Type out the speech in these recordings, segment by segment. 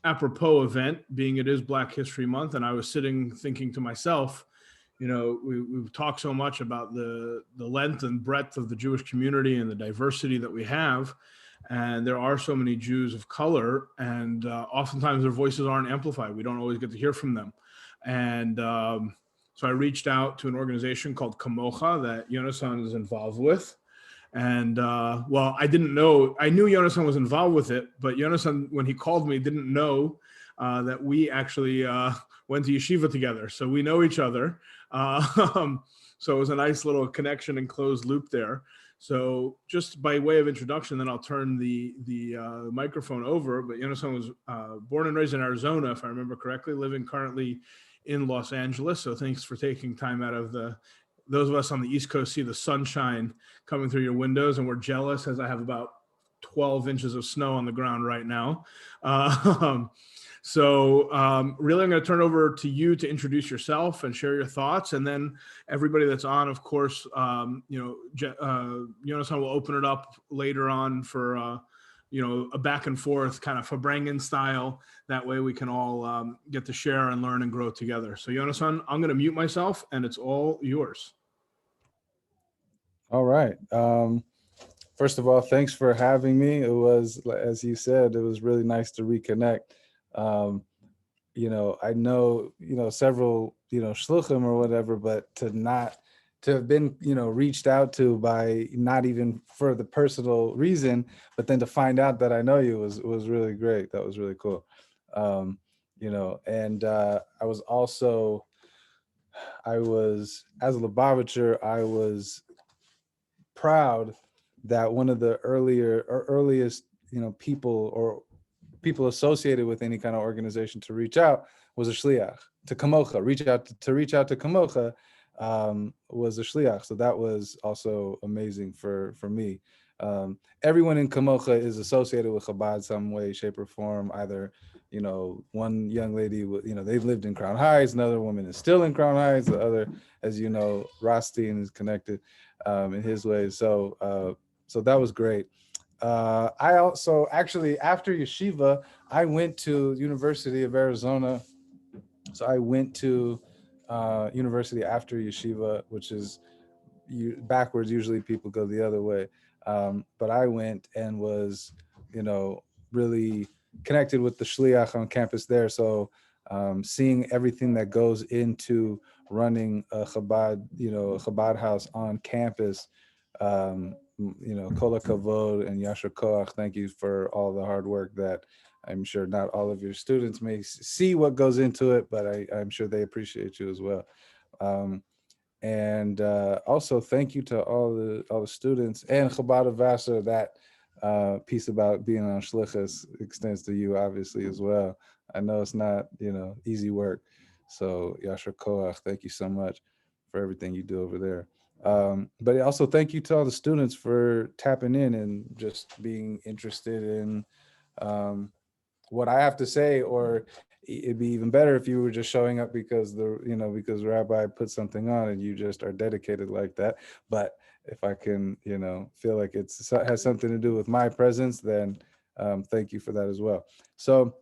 apropos event, being it is Black History Month, and I was sitting thinking to myself, we've talked so much about the length and breadth of the Jewish community and the diversity that we have, and there are so many Jews of color, and oftentimes their voices aren't amplified. We don't always get to hear from them, and so I reached out to an organization called Kamocha that Yonason is involved with. And well, I didn't know, I knew Yonason was involved with it, but Yonason, when he called me, didn't know that we actually went to yeshiva together. So we know each other. So it was a nice little connection and closed loop there. So just by way of introduction, then I'll turn the microphone over. But Yonason was born and raised in Arizona, if I remember correctly, living currently in Los Angeles. So thanks for taking time out of those of us on the East Coast see the sunshine coming through your windows, and we're jealous as I have about 12 inches of snow on the ground right now. Really, I'm going to turn over to you to introduce yourself and share your thoughts. And then everybody that's on, of course, Yonason will open it up later on for, a back and forth kind of Fabrengen style. That way we can all get to share and learn and grow together. So Yonason, I'm going to mute myself and it's all yours. All right. First of all, thanks for having me. It was, as you said, it was really nice to reconnect. I know, several, shluchim or whatever, but to have been, reached out to by not even for the personal reason, but then to find out that I know you was really great. That was really cool. And I was also, as a Lubavitcher, I was proud that one of the earliest, people associated with any kind of organization to reach out was a shliach to Kamocha. Reach out to Kamocha was a shliach. So that was also amazing for me. Everyone in Kamocha is associated with Chabad some way, shape, or form. Either, one young lady, they lived in Crown Heights. Another woman is still in Crown Heights. The other, as you know, Rothstein is connected in his ways. So that was great. I also actually, after yeshiva, I went to University of Arizona. So I went to university after yeshiva, which is backwards. Usually people go the other way. But I went and was, really connected with the shliach on campus there. So seeing everything that goes into running a Chabad, a Chabad house on campus, Kol HaKavod and Yasher Koach, thank you for all the hard work that I'm sure not all of your students may see what goes into it, but I'm sure they appreciate you as well. And also thank you to all the students and Chabad of Vassar. That piece about being on Shlichus extends to you obviously as well. I know it's not, easy work. So Yasher Koach, thank you so much for everything you do over there. But also thank you to all the students for tapping in and just being interested in what I have to say, or it'd be even better if you were just showing up because because Rabbi put something on and you just are dedicated like that. But if I can, feel like it has something to do with my presence, then thank you for that as well. So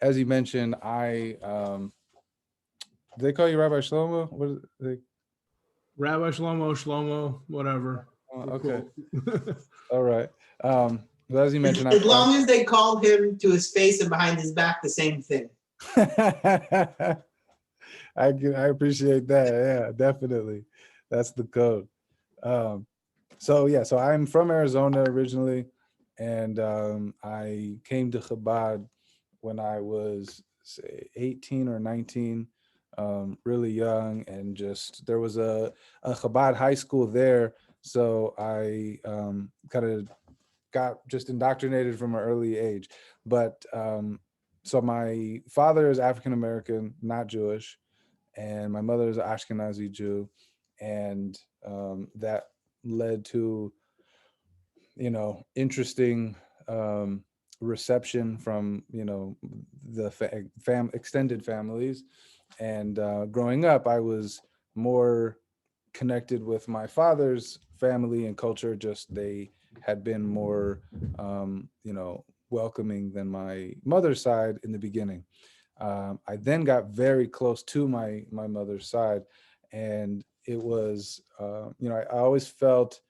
as you mentioned, they call you Rabbi Shlomo? What is they? Rabbi Shlomo, whatever. Okay. All right. But as you mentioned, as long as they called him to his face and behind his back, the same thing. I appreciate that. Yeah, definitely. That's the code. So I'm from Arizona originally, and I came to Chabad when I was, say, 18 or 19, really young, and just there was a Chabad high school there, so I kind of got just indoctrinated from an early age. But so my father is African American, not Jewish, and my mother is an Ashkenazi Jew, and that led to interesting reception from the extended families. And growing up, I was more connected with my father's family and culture. Just they had been more welcoming than my mother's side in the beginning. I then got very close to my mother's side, and it was I always felt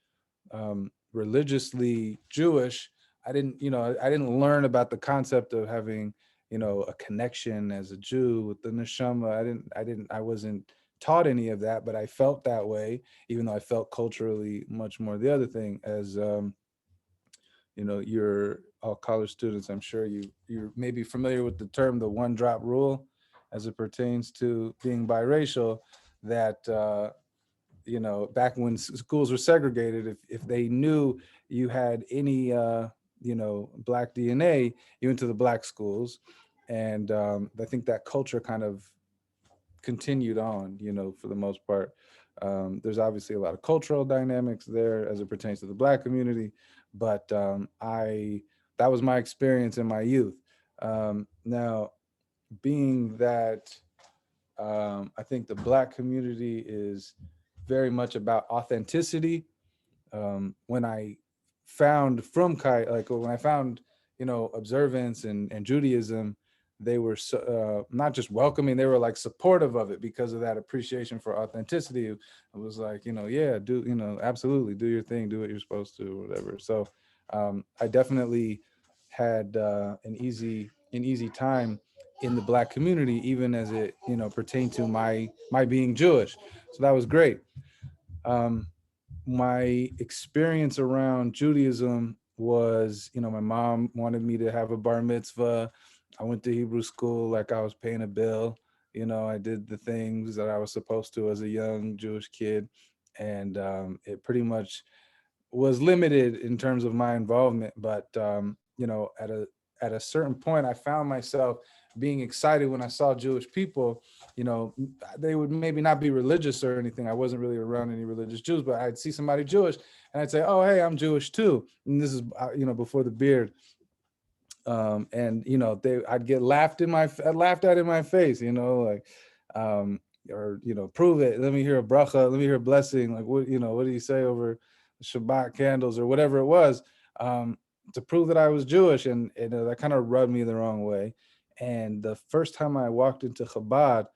religiously Jewish. I didn't learn about the concept of having a connection as a Jew with the neshama. I wasn't taught any of that, but I felt that way, even though I felt culturally much more the other thing. As you're all college students, I'm sure you're maybe familiar with the term the one drop rule as it pertains to being biracial. That back when schools were segregated, if they knew you had any black DNA, you went to the black schools. And I think that culture kind of continued on, for the most part. There's obviously a lot of cultural dynamics there as it pertains to the black community, but that was my experience in my youth. Now, being that I think the black community is very much about authenticity. When I found from Kai, like when I found, observance and Judaism, they were not just welcoming, they were like supportive of it because of that appreciation for authenticity. It was like, yeah, absolutely do your thing, do what you're supposed to, or whatever. So I definitely had an easy time in the black community, even as it, pertained to my being Jewish. So that was great. My experience around Judaism was, my mom wanted me to have a bar mitzvah. I went to Hebrew school like I was paying a bill. I did the things that I was supposed to as a young Jewish kid. And it pretty much was limited in terms of my involvement. But, at a certain point, I found myself being excited when I saw Jewish people. They would maybe not be religious or anything. I wasn't really around any religious Jews, but I'd see somebody Jewish and I'd say, oh, hey, I'm Jewish too. And this is, before the beard. And, I'd get laughed at in my face, like, or, prove it. Let me hear a bracha. Let me hear a blessing. Like, what do you say over Shabbat candles or whatever it was, to prove that I was Jewish. And that kind of rubbed me the wrong way. And the first time I walked into Chabad,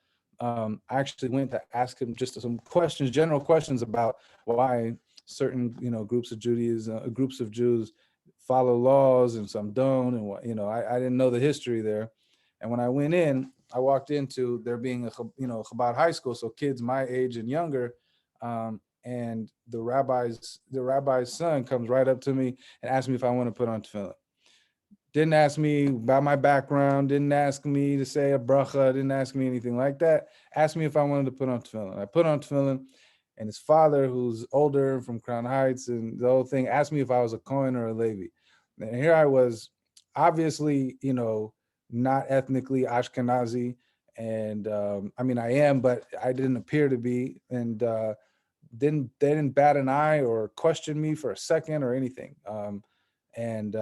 I actually went to ask him just some questions, general questions about why certain, groups of Jews follow laws and some don't. And what, I didn't know the history there. And when I went in, I walked into there being a Chabad high school, so kids my age and younger. And the rabbi's son comes right up to me and asks me if I want to put on tefillin. Didn't ask me about my background, didn't ask me to say a bracha, didn't ask me anything like that. Asked me if I wanted to put on tefillin. I put on tefillin, and his father, who's older from Crown Heights and the whole thing, asked me if I was a Kohen or a Levi. And here I was, obviously, not ethnically Ashkenazi. And I am, but I didn't appear to be. And they didn't bat an eye or question me for a second or anything. And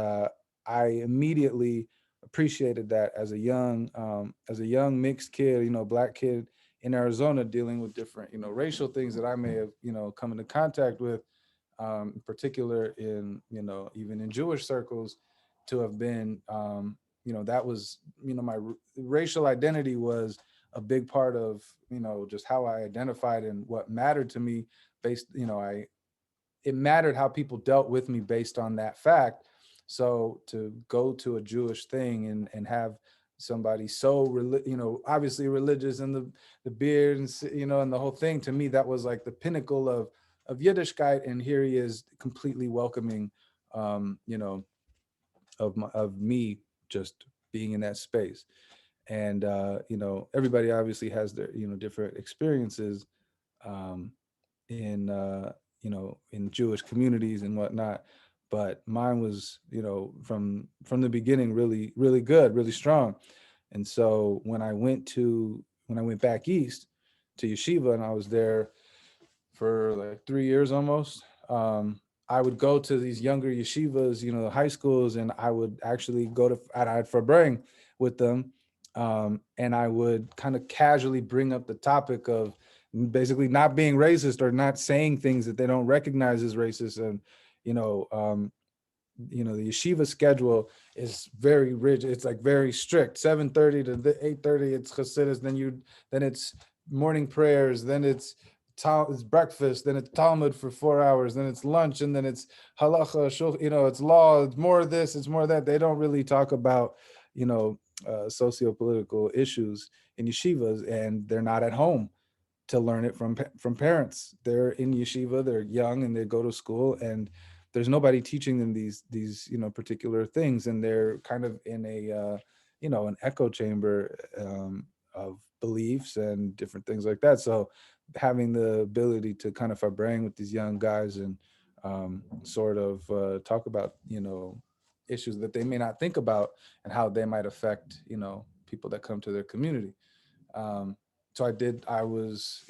I immediately appreciated that as a young mixed kid, black kid in Arizona, dealing with different, racial things that I may have, come into contact with, in particular in, even in Jewish circles, to have been, that was, my racial identity was a big part of, just how I identified and what mattered to me based, it mattered how people dealt with me based on that fact. So to go to a Jewish thing and have somebody so, obviously religious, and the beard and, and the whole thing, to me, that was like the pinnacle of Yiddishkeit. And here he is completely welcoming, of me just being in that space. And, everybody obviously has their, different experiences, in, in Jewish communities and whatnot. But mine was, from the beginning, really, really good, really strong. And so when I went back east to yeshiva, and I was there for like 3 years almost, I would go to these younger yeshivas, high schools, and I would actually go to I'd Farbring with them. And I would kind of casually bring up the topic of basically not being racist or not saying things that they don't recognize as racist. And, the yeshiva schedule is very rigid. It's like very strict. 7:30 to 8:30, it's Chassidus. Then it's morning prayers. Then it's breakfast. Then it's Talmud for 4 hours. Then it's lunch, and then it's halacha. It's law. It's more of this. It's more of that. They don't really talk about, socio-political issues in yeshivas, and they're not at home to learn it from parents. They're in yeshiva, they're young, and they go to school, and there's nobody teaching them these particular things, and they're kind of in a an echo chamber of beliefs and different things like that. So having the ability to kind of farbrang with these young guys and sort of talk about issues that they may not think about and how they might affect people that come to their community. So I was,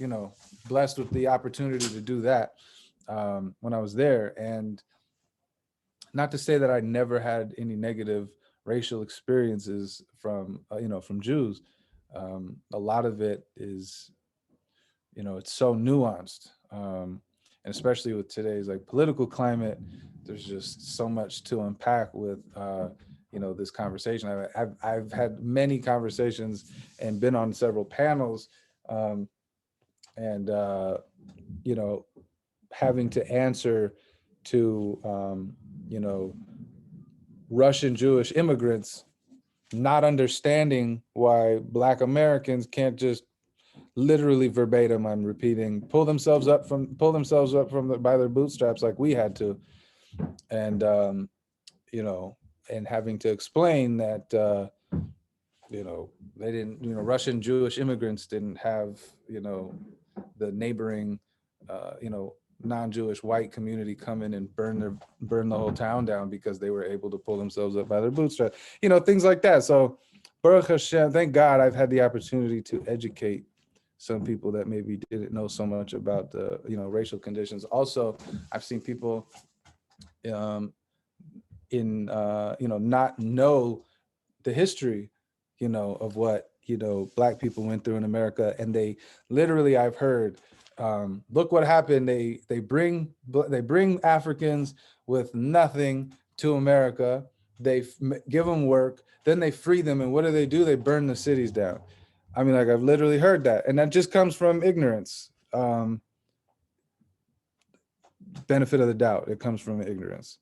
blessed with the opportunity to do that when I was there. And not to say that I never had any negative racial experiences from Jews. A lot of it is, it's so nuanced. And especially with today's like political climate, there's just so much to unpack with, this conversation. I've had many conversations and been on several panels, and having to answer to Russian Jewish immigrants not understanding why Black Americans can't just literally verbatim, I'm repeating, pull themselves up by their bootstraps like we had to, and and having to explain that they didn't, Russian Jewish immigrants didn't have the neighboring non-Jewish white community come in and burn the whole town down because they were able to pull themselves up by their bootstraps, things like that. So Baruch Hashem, thank God I've had the opportunity to educate some people that maybe didn't know so much about the racial conditions. Also, I've seen people not know the history of what Black people went through in America, and they literally, I've heard, look what happened. They bring Africans with nothing to America. They give them work, then they free them, and what do? They burn the cities down. I mean, like, I've literally heard that, and that just comes from ignorance. Benefit of the doubt, it comes from ignorance,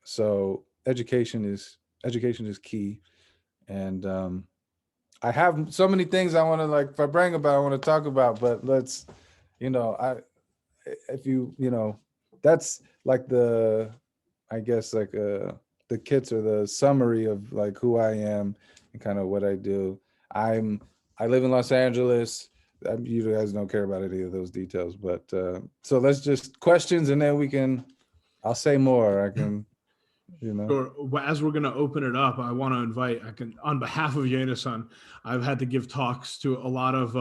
so education is key. And I have so many things I want to I want to talk about, but let's, that's like I guess the kits or the summary of like who I am and kind of what I do. I live in Los Angeles. You guys don't care about any of those details, but so let's just questions, and then I'll say more. I can, Sure. As we're going to open it up, I want to invite, on behalf of Yonason, I've had to give talks to a lot of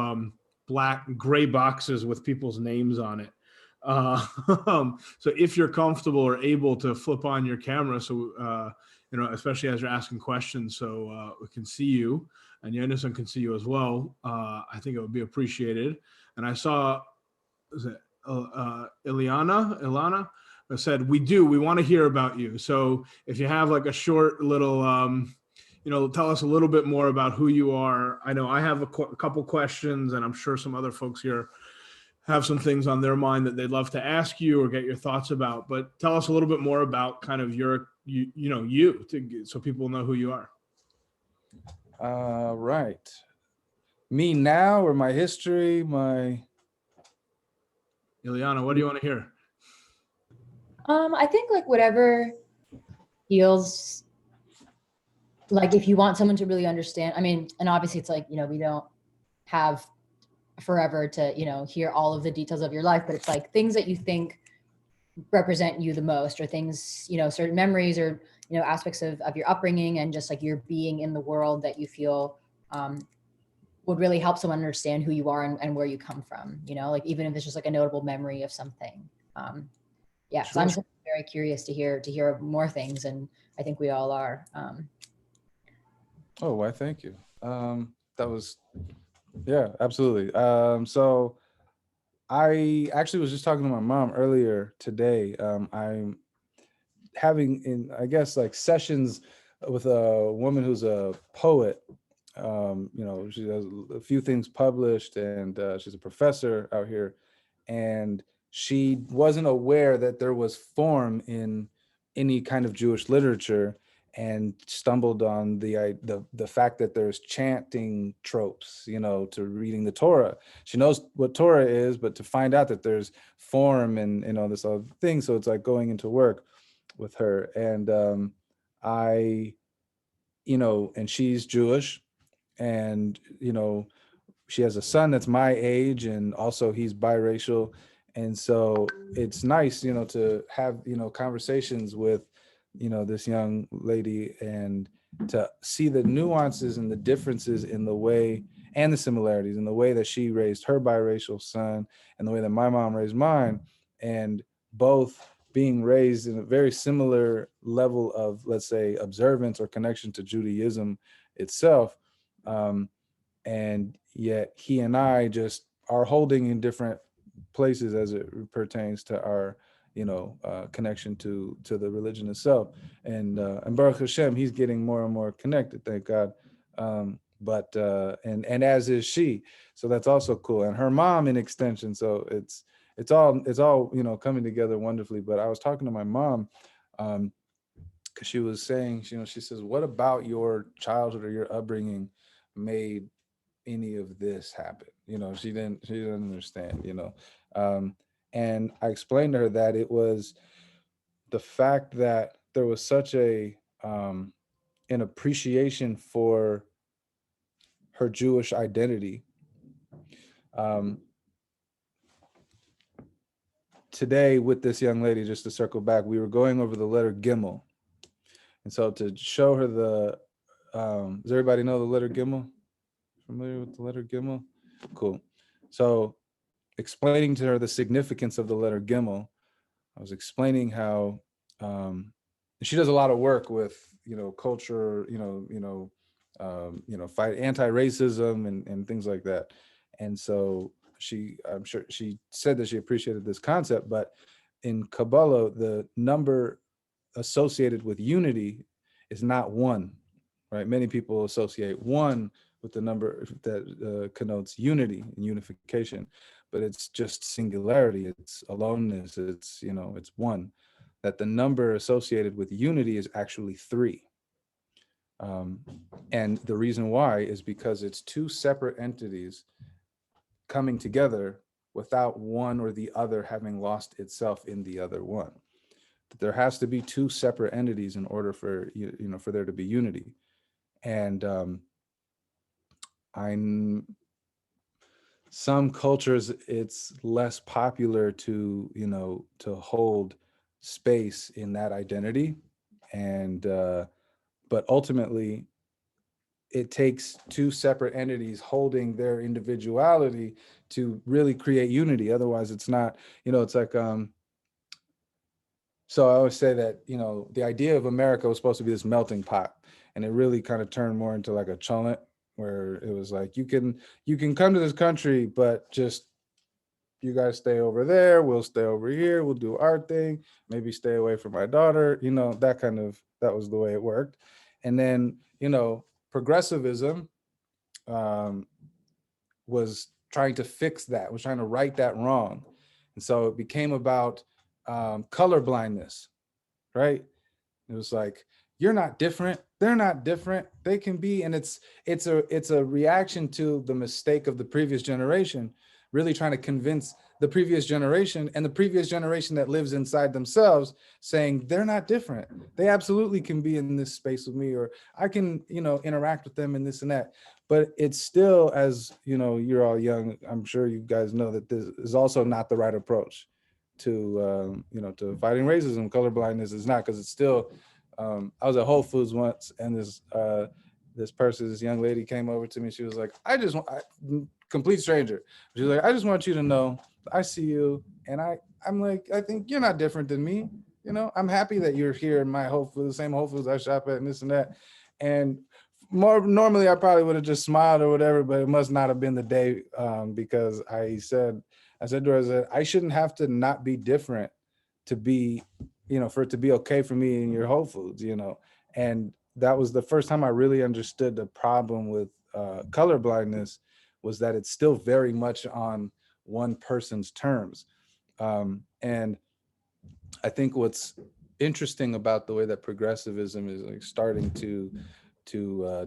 black gray boxes with people's names on it. So if you're comfortable or able to flip on your camera, so, especially as you're asking questions, so we can see you and Yonason can see you as well. I think it would be appreciated. And I saw, is it Ilana said, we want to hear about you. So if you have like a short little, tell us a little bit more about who you are. I know I have a couple questions, and I'm sure some other folks here have some things on their mind that they'd love to ask you or get your thoughts about, but tell us a little bit more about kind of so people know who you are. Right. Me now, or my history, Ileana, what do you want to hear? I think like whatever feels like, if you want someone to really understand, I mean, and obviously it's like, we don't have forever to, hear all of the details of your life, but it's like things that you think represent you the most, or things, certain memories or, aspects of your upbringing and just like your being in the world that you feel would really help someone understand who you are and where you come from, like even if it's just like a notable memory of something. Yeah, so I'm just very curious to hear more things, and I think we all are. Oh, why? Thank you. That was, yeah, absolutely. So I actually was just talking to my mom earlier today. having I guess like sessions with a woman who's a poet. She has a few things published, and she's a professor out here, and she wasn't aware that there was form in any kind of Jewish literature, and stumbled on the fact that there's chanting tropes, to reading the Torah. She knows what Torah is, but to find out that there's form and this other thing, so it's like going into work with her. And and she's Jewish, and she has a son that's my age, and also he's biracial. And so it's nice to have conversations with this young lady, and to see the nuances and the differences in the way, and the similarities in the way that she raised her biracial son and the way that my mom raised mine, and both being raised in a very similar level of, let's say, observance or connection to Judaism itself. And yet he and I just are holding in different places as it pertains to our connection to the religion itself. And Baruch Hashem, he's getting more and more connected, thank God. But and as is she, so that's also cool, and her mom in extension. So it's all coming together wonderfully. But I was talking to my mom, because she was saying, she says, what about your childhood or your upbringing made any of this happen? She didn't understand. And I explained to her that it was the fact that there was such an appreciation for her Jewish identity. Today with this young lady, just to circle back, we were going over the letter Gimel. And so to show her does everybody know the letter Gimel? Familiar with the letter Gimel? Cool. So explaining to her the significance of the letter Gimel, I was explaining how she does a lot of work with culture, fight anti-racism and things like that. And so I'm sure she said that she appreciated this concept, but in Kabbalah, the number associated with unity is not one, right? Many people associate one with the number that connotes unity and unification, but it's just singularity, it's aloneness, it's one. That the number associated with unity is actually 3. And the reason why is because it's 2 separate entities coming together without one or the other having lost itself in the other one. There has to be 2 separate entities in order for for there to be unity. And some cultures, it's less popular to hold space in that identity, and but ultimately it takes 2 separate entities holding their individuality to really create unity. Otherwise it's not, it's like so I always say that the idea of America was supposed to be this melting pot, and it really kind of turned more into like a cholent, where it was like, you can come to this country, but just you guys stay over there, we'll stay over here, we'll do our thing, maybe stay away from my daughter, that was the way it worked. And then progressivism was trying to fix that, was trying to right that wrong. And so it became about color blindness, right? It was like, you're not different, they're not different, they can be. And it's a reaction to the mistake of the previous generation, really trying to convince the previous generation and the previous generation that lives inside themselves, saying they're not different, they absolutely can be in this space with me, or I can interact with them and this and that. But it's still, as you're all young, I'm sure you guys know that this is also not the right approach to to fighting racism. Colorblindness is not, because it's still I was at Whole Foods once, and this young lady came over to me. She was like, complete stranger. She was like, I just want you to know, I see you, and I'm like, I think you're not different than me. I'm happy that you're here in my Whole Foods, the same Whole Foods I shop at, and this and that. And more normally I probably would have just smiled or whatever, but it must not have been the day, because I said to her, I shouldn't have to not be different to be for it to be okay for me in your Whole Foods, and that was the first time I really understood the problem with color blindness, was that it's still very much on one person's terms. And I think what's interesting about the way that progressivism is like starting to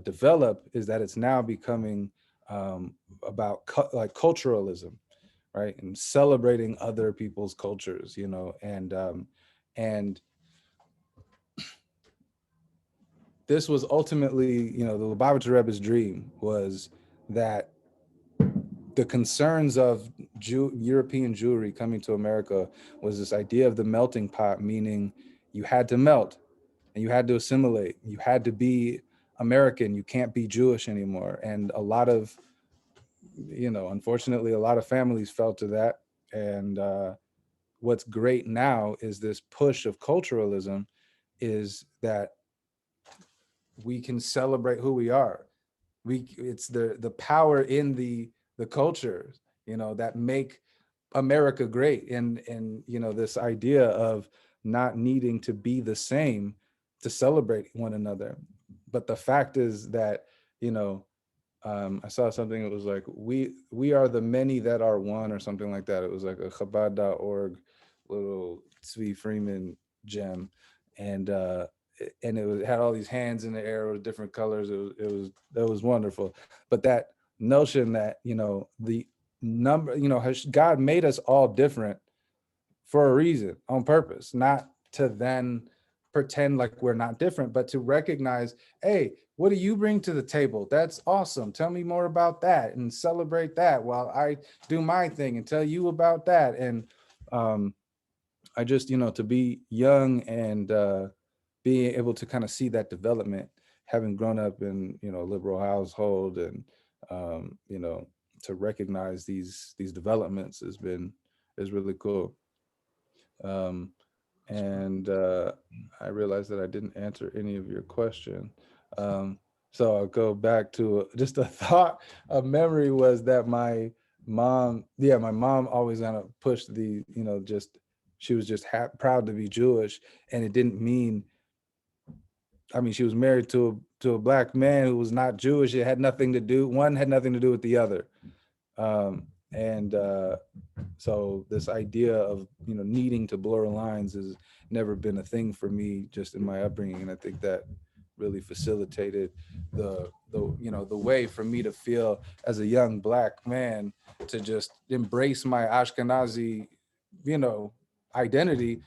develop is that it's now becoming about like culturalism, right, and celebrating other people's cultures, and this was ultimately, the Lubavitcher Rebbe's dream, was that the concerns of European Jewry coming to America was this idea of the melting pot, meaning you had to melt and you had to assimilate. You had to be American. You can't be Jewish anymore. And a lot of, unfortunately, a lot of families fell to that. And what's great now is this push of culturalism, is that we can celebrate who we are. It's the power in the cultures, that make America great. And this idea of not needing to be the same to celebrate one another. But the fact is that, I saw something that was like, we are the many that are one, or something like that. It was like a Chabad.org little Tzvi Freeman gem. And it had all these hands in the air with different colors. It was wonderful. But that notion that, the number, God made us all different for a reason, on purpose, not to then pretend like we're not different, but to recognize, hey, what do you bring to the table? That's awesome. Tell me more about that, and celebrate that while I do my thing and tell you about that. And I just, to be young and being able to kind of see that development, having grown up in, a liberal household, and, to recognize these developments is really cool. And I realized that I didn't answer any of your question. So I'll go back to just a thought. A memory was that my mom always kind of pushed the, she was just proud to be Jewish. And it didn't mean, she was married to a black man who was not Jewish. It had nothing to do, one had nothing to do with the other. So this idea of, needing to blur lines has never been a thing for me, just in my upbringing. And I think that really facilitated the way for me to feel as a young black man, to just embrace my Ashkenazi, identity,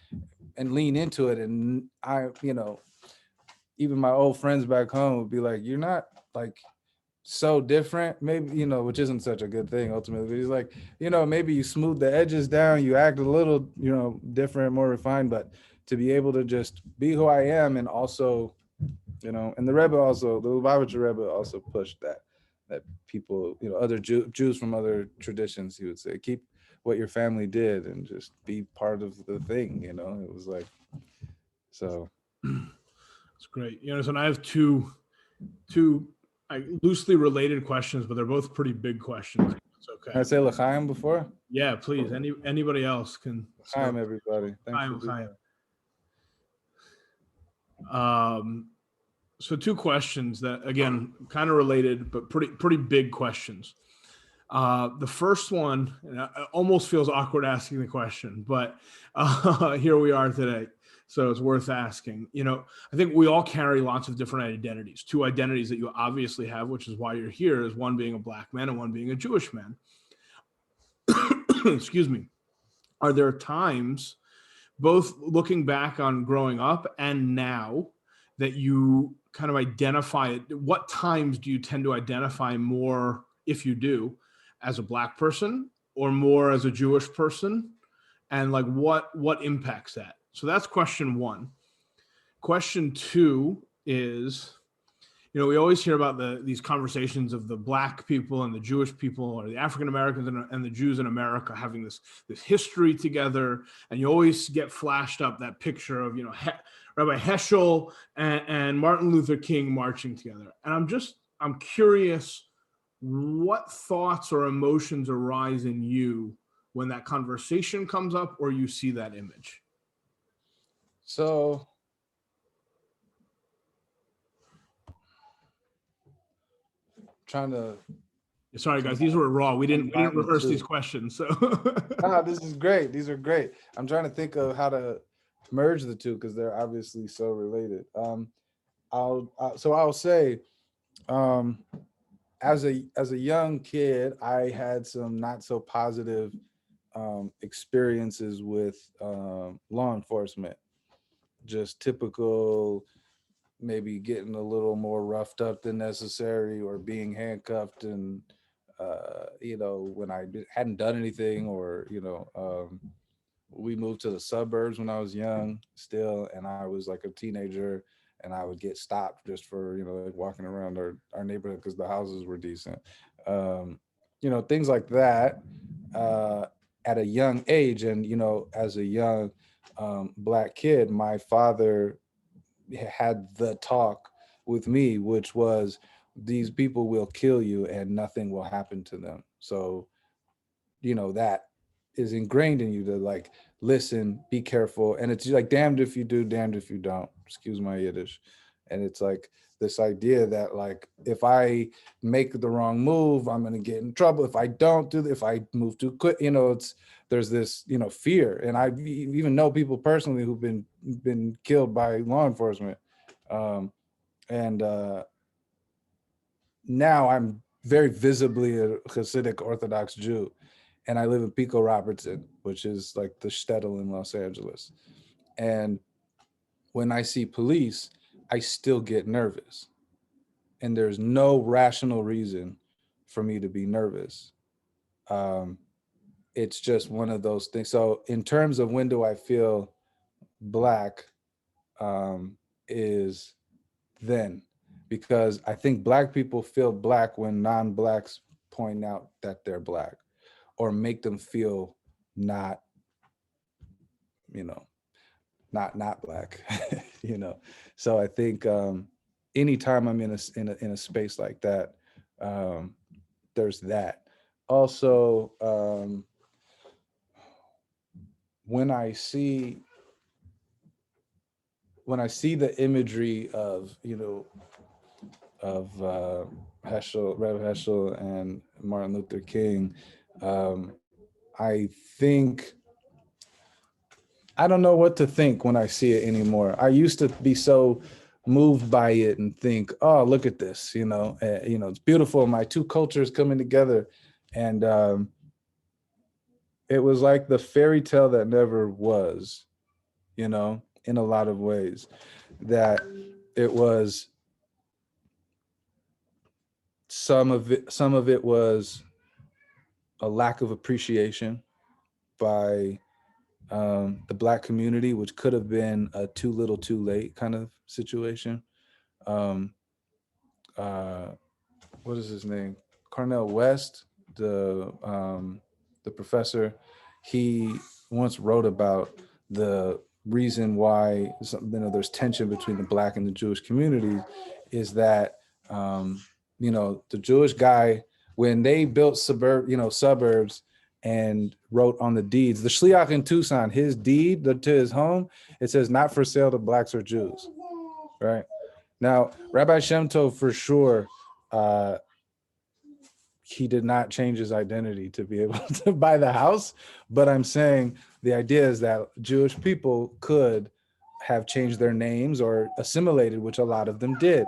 and lean into it. And I, even my old friends back home would be like, you're not like so different, maybe, which isn't such a good thing ultimately. But he's like, maybe you smooth the edges down, you act a little, different, more refined, but to be able to just be who I am. And also, and the Rebbe also, the Lubavitcher Rebbe also pushed that people, other Jews from other traditions, he would say, keep what your family did and just be part of the thing, it was like, so. It's great. So I have two loosely related questions, but they're both pretty big questions. It's okay. Can I say l'chaim before? Yeah, please. Anybody else can. L'chaim, everybody. Thanks L'chaim. So two questions that, again, kind of related, but pretty big questions. The first one, and it almost feels awkward asking the question, but here we are today. So it's worth asking. I think we all carry lots of different identities. Two identities that you obviously have, which is why you're here, is one being a black man and one being a Jewish man. Excuse me. Are there times, both looking back on growing up and now, that you kind of identify it? What times do you tend to identify more, if you do, as a black person or more as a Jewish person? And like what impacts that? So that's question one. Question two is, we always hear about these conversations of the black people and the Jewish people, or the African Americans and the Jews in America having this history together. And you always get flashed up that picture of, Rabbi Heschel and Martin Luther King marching together. And I'm curious, what thoughts or emotions arise in you when that conversation comes up or you see that image? So trying to Sorry, guys, these were raw. We didn't combine the rehearse these two. questions. So This is great. These are great. I'm trying to think of how to merge the two because they're obviously so related. I'll say, um, as a young kid, I had some not so positive experiences with law enforcement. Just typical, maybe getting a little more roughed up than necessary, or being handcuffed, and when I hadn't done anything, or we moved to the suburbs when I was young still, and I was like a teenager, and I would get stopped just for, like walking around our neighborhood because the houses were decent. Things like that at a young age. And, as a young Black kid, my father had the talk with me, which was, these people will kill you and nothing will happen to them. So, that is ingrained in you to like listen, be careful. And it's like damned if you do, damned if you don't. Excuse my Yiddish. And it's like this idea that like if I make the wrong move, I'm gonna get in trouble. If I don't do if I move too quick, there's this, fear. And I even know people personally who've been killed by law enforcement. And now I'm very visibly a Hasidic Orthodox Jew, and I live in Pico Robertson, which is like the shtetl in Los Angeles. And when I see police, I still get nervous, and there's no rational reason for me to be nervous. It's just one of those things. So in terms of when do I feel Black, is then, because I think Black people feel Black when non-Blacks point out that they're Black, or make them feel not, not Black, So I think anytime I'm in a space like that, there's that. Also, when I see the imagery of Rev Heschel and Martin Luther King, I think, I don't know what to think when I see it anymore. I used to be so moved by it and think, oh, look at this, it's beautiful. My two cultures coming together. And it was like the fairy tale that never was, in a lot of ways, that it was, some of it was a lack of appreciation by the Black community, which could have been a too little too late kind of situation. um, what is his name? Cornel West, the professor, he once wrote about the reason why there's tension between the Black and the Jewish community is that the Jewish guy, when they built suburbs and wrote on the deeds, the Shliach in Tucson, his deed to his home, it says not for sale to Blacks or Jews, right? Now, Rabbi Shem Tov, for sure, he did not change his identity to be able to buy the house. But I'm saying the idea is that Jewish people could have changed their names or assimilated, which a lot of them did.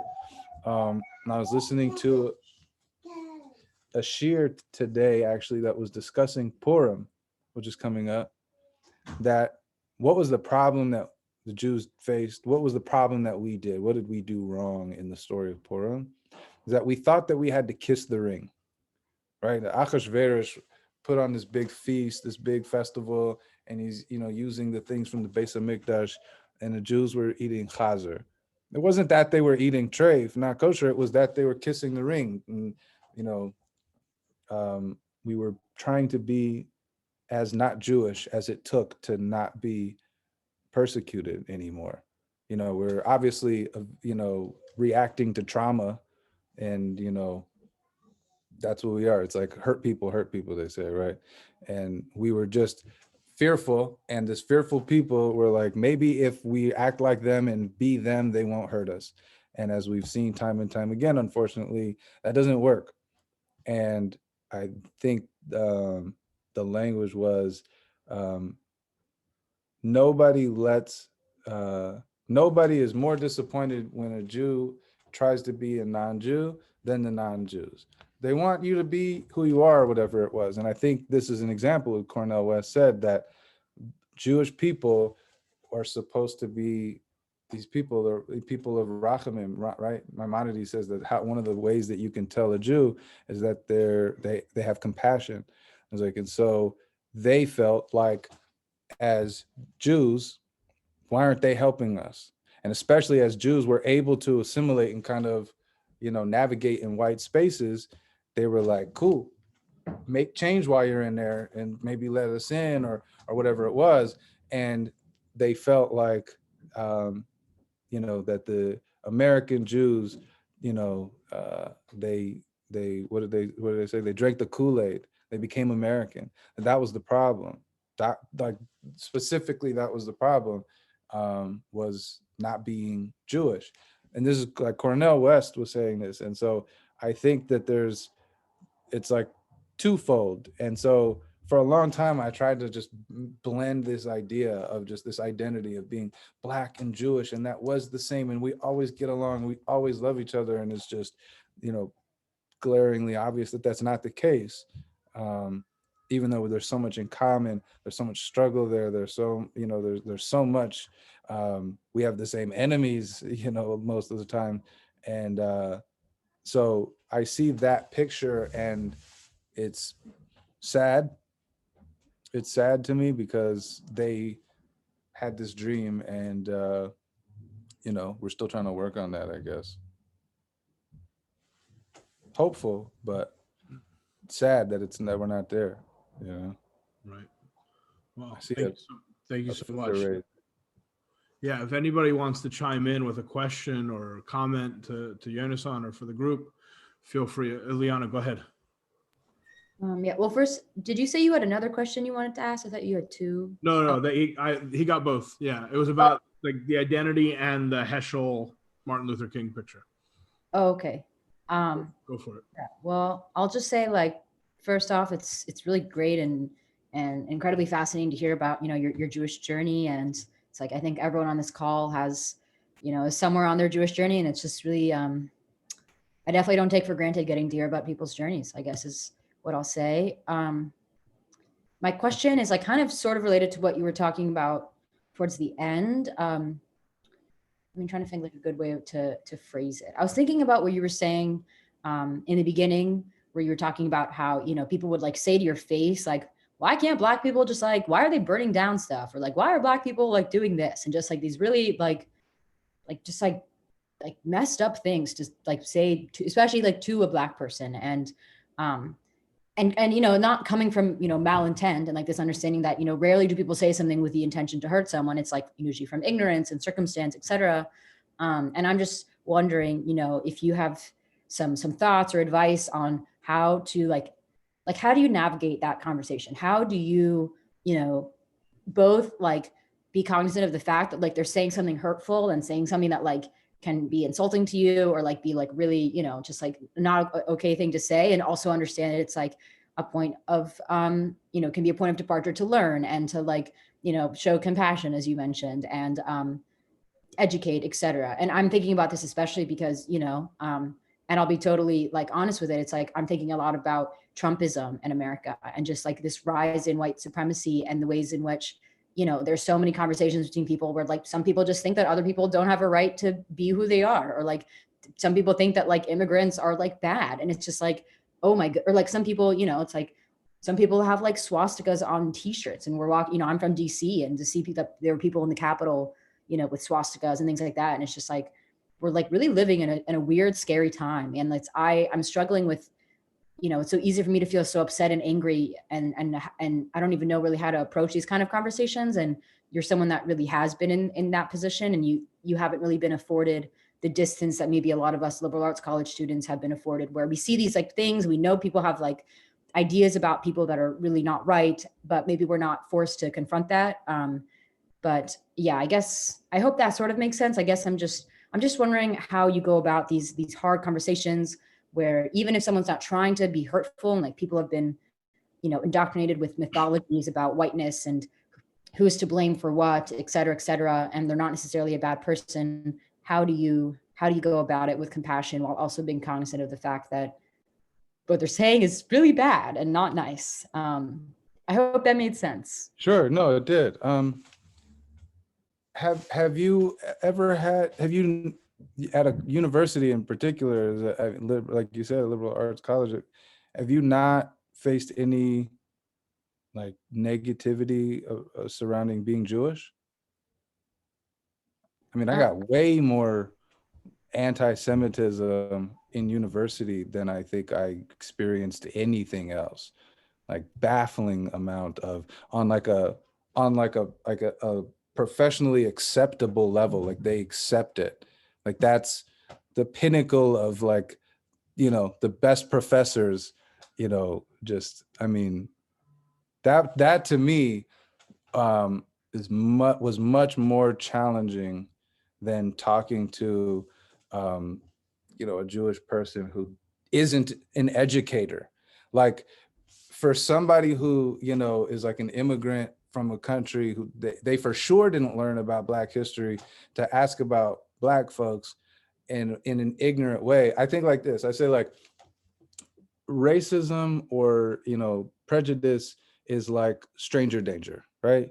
And I was listening to a shir today, actually, that was discussing Purim, which is coming up, that what was the problem that the Jews faced? What was the problem that we did? What did we do wrong in the story of Purim? Is that we thought that we had to kiss the ring, right? The Achashverosh put on this big feast, this big festival, and he's, using the things from the Beis Hamikdash, and the Jews were eating chazer. It wasn't that they were eating treif, not kosher. It was that they were kissing the ring. And, we were trying to be as not Jewish as it took to not be persecuted anymore. We're obviously, reacting to trauma, and, that's what we are. It's like hurt people, they say, right? And we were just fearful, and this fearful people were like, maybe if we act like them and be them, they won't hurt us. And as we've seen time and time again, unfortunately, that doesn't work. And I think the language was, um, nobody lets nobody is more disappointed when a Jew tries to be a non-Jew than the non-Jews. They want you to be who you are, or whatever it was. And I think this is an example of Cornel West said that Jewish people are supposed to be these people are people of Rachamim, right? Maimonides says that one of the ways that you can tell a Jew is that they have compassion. It's like, and so they felt like, as Jews, why aren't they helping us? And especially as Jews were able to assimilate and kind of, navigate in white spaces, they were like, cool, make change while you're in there and maybe let us in, or whatever it was. And they felt like, that the American Jews, they what did they say? They drank the Kool-Aid. They became American. And that was the problem. That, like, specifically, that was the problem, was not being Jewish. And this is like Cornel West was saying this. And so I think that it's like twofold. And so for a long time, I tried to just blend this idea of just this identity of being Black and Jewish, and that was the same. And we always get along, we always love each other. And it's just, glaringly obvious that that's not the case. Even though there's so much in common, there's so much struggle there. There's so, there's so much, we have the same enemies, most of the time. And so I see that picture, and it's sad. It's sad to me because they had this dream, and, we're still trying to work on that, I guess. Hopeful, but sad that we're not there. Right. Well, I see thank you so much. Yeah, if anybody wants to chime in with a question or comment to Yonason or for the group, feel free. Ileana, go ahead. Yeah. Well, first, did you say you had another question you wanted to ask? I thought you had two. No, he got both. Yeah, it was about like the identity and the Heschel Martin Luther King picture. Oh, okay. Go for it. Yeah, well, I'll just say, like, first off, it's really great and incredibly fascinating to hear about, your Jewish journey. And it's like, I think everyone on this call has, is somewhere on their Jewish journey. And it's just really, I definitely don't take for granted getting to hear about people's journeys, I guess is what I'll say. My question is like kind of sort of related to what you were talking about towards the end. I'm trying to think like a good way to phrase it. I was thinking about what you were saying in the beginning, where you were talking about how, people would like say to your face, like, why can't Black people just like, why are they burning down stuff? Or like, why are Black people like doing this? And just like these really like messed up things to like say to, especially like to a Black person. And not coming from, malintent and like this understanding that, rarely do people say something with the intention to hurt someone. It's like usually from ignorance and circumstance, et cetera. And I'm just wondering, if you have some thoughts or advice on how to like, how do you navigate that conversation? How do you, both like be cognizant of the fact that like they're saying something hurtful and saying something that like can be insulting to you or like be like really, just like not an okay thing to say, and also understand that it's like a point of, can be a point of departure to learn and to like, show compassion, as you mentioned, and educate, et cetera. And I'm thinking about this especially because, and I'll be totally like honest with it. It's like, I'm thinking a lot about Trumpism in America and just like this rise in white supremacy and the ways in which, there's so many conversations between people where like some people just think that other people don't have a right to be who they are. Or like some people think that like immigrants are like bad. And it's just like, oh my God. Or like some people, it's like, some people have like swastikas on t-shirts and we're walking, I'm from DC, and to see that there were people in the Capitol, with swastikas and things like that. And it's just like, we're like really living in a weird, scary time. And I'm struggling with, it's so easy for me to feel so upset and angry and I don't even know really how to approach these kind of conversations. And you're someone that really has been in that position, and you haven't really been afforded the distance that maybe a lot of us liberal arts college students have been afforded, where we see these like things, we know people have like ideas about people that are really not right, but maybe we're not forced to confront that. But yeah, I hope that sort of makes sense. I guess I'm just wondering how you go about these hard conversations where even if someone's not trying to be hurtful, and like people have been, indoctrinated with mythologies about whiteness and who is to blame for what, et cetera, and they're not necessarily a bad person. How do you go about it with compassion while also being cognizant of the fact that what they're saying is really bad and not nice? I hope that made sense. Sure, no, it did. Have you ever have you at a university in particular, like you said, a liberal arts college, have you not faced any like negativity surrounding being Jewish? I mean, I got way more anti-Semitism in university than I think I experienced anything else. Like baffling amount of on like a professionally acceptable level. Like they accept it. Like that's the pinnacle of like, the best professors, just, I mean, that to me was much more challenging than talking to a Jewish person who isn't an educator. Like for somebody who is like an immigrant from a country who they for sure didn't learn about Black history, to ask about Black folks in an ignorant way. I think like this, I say like racism or prejudice is like stranger danger, right?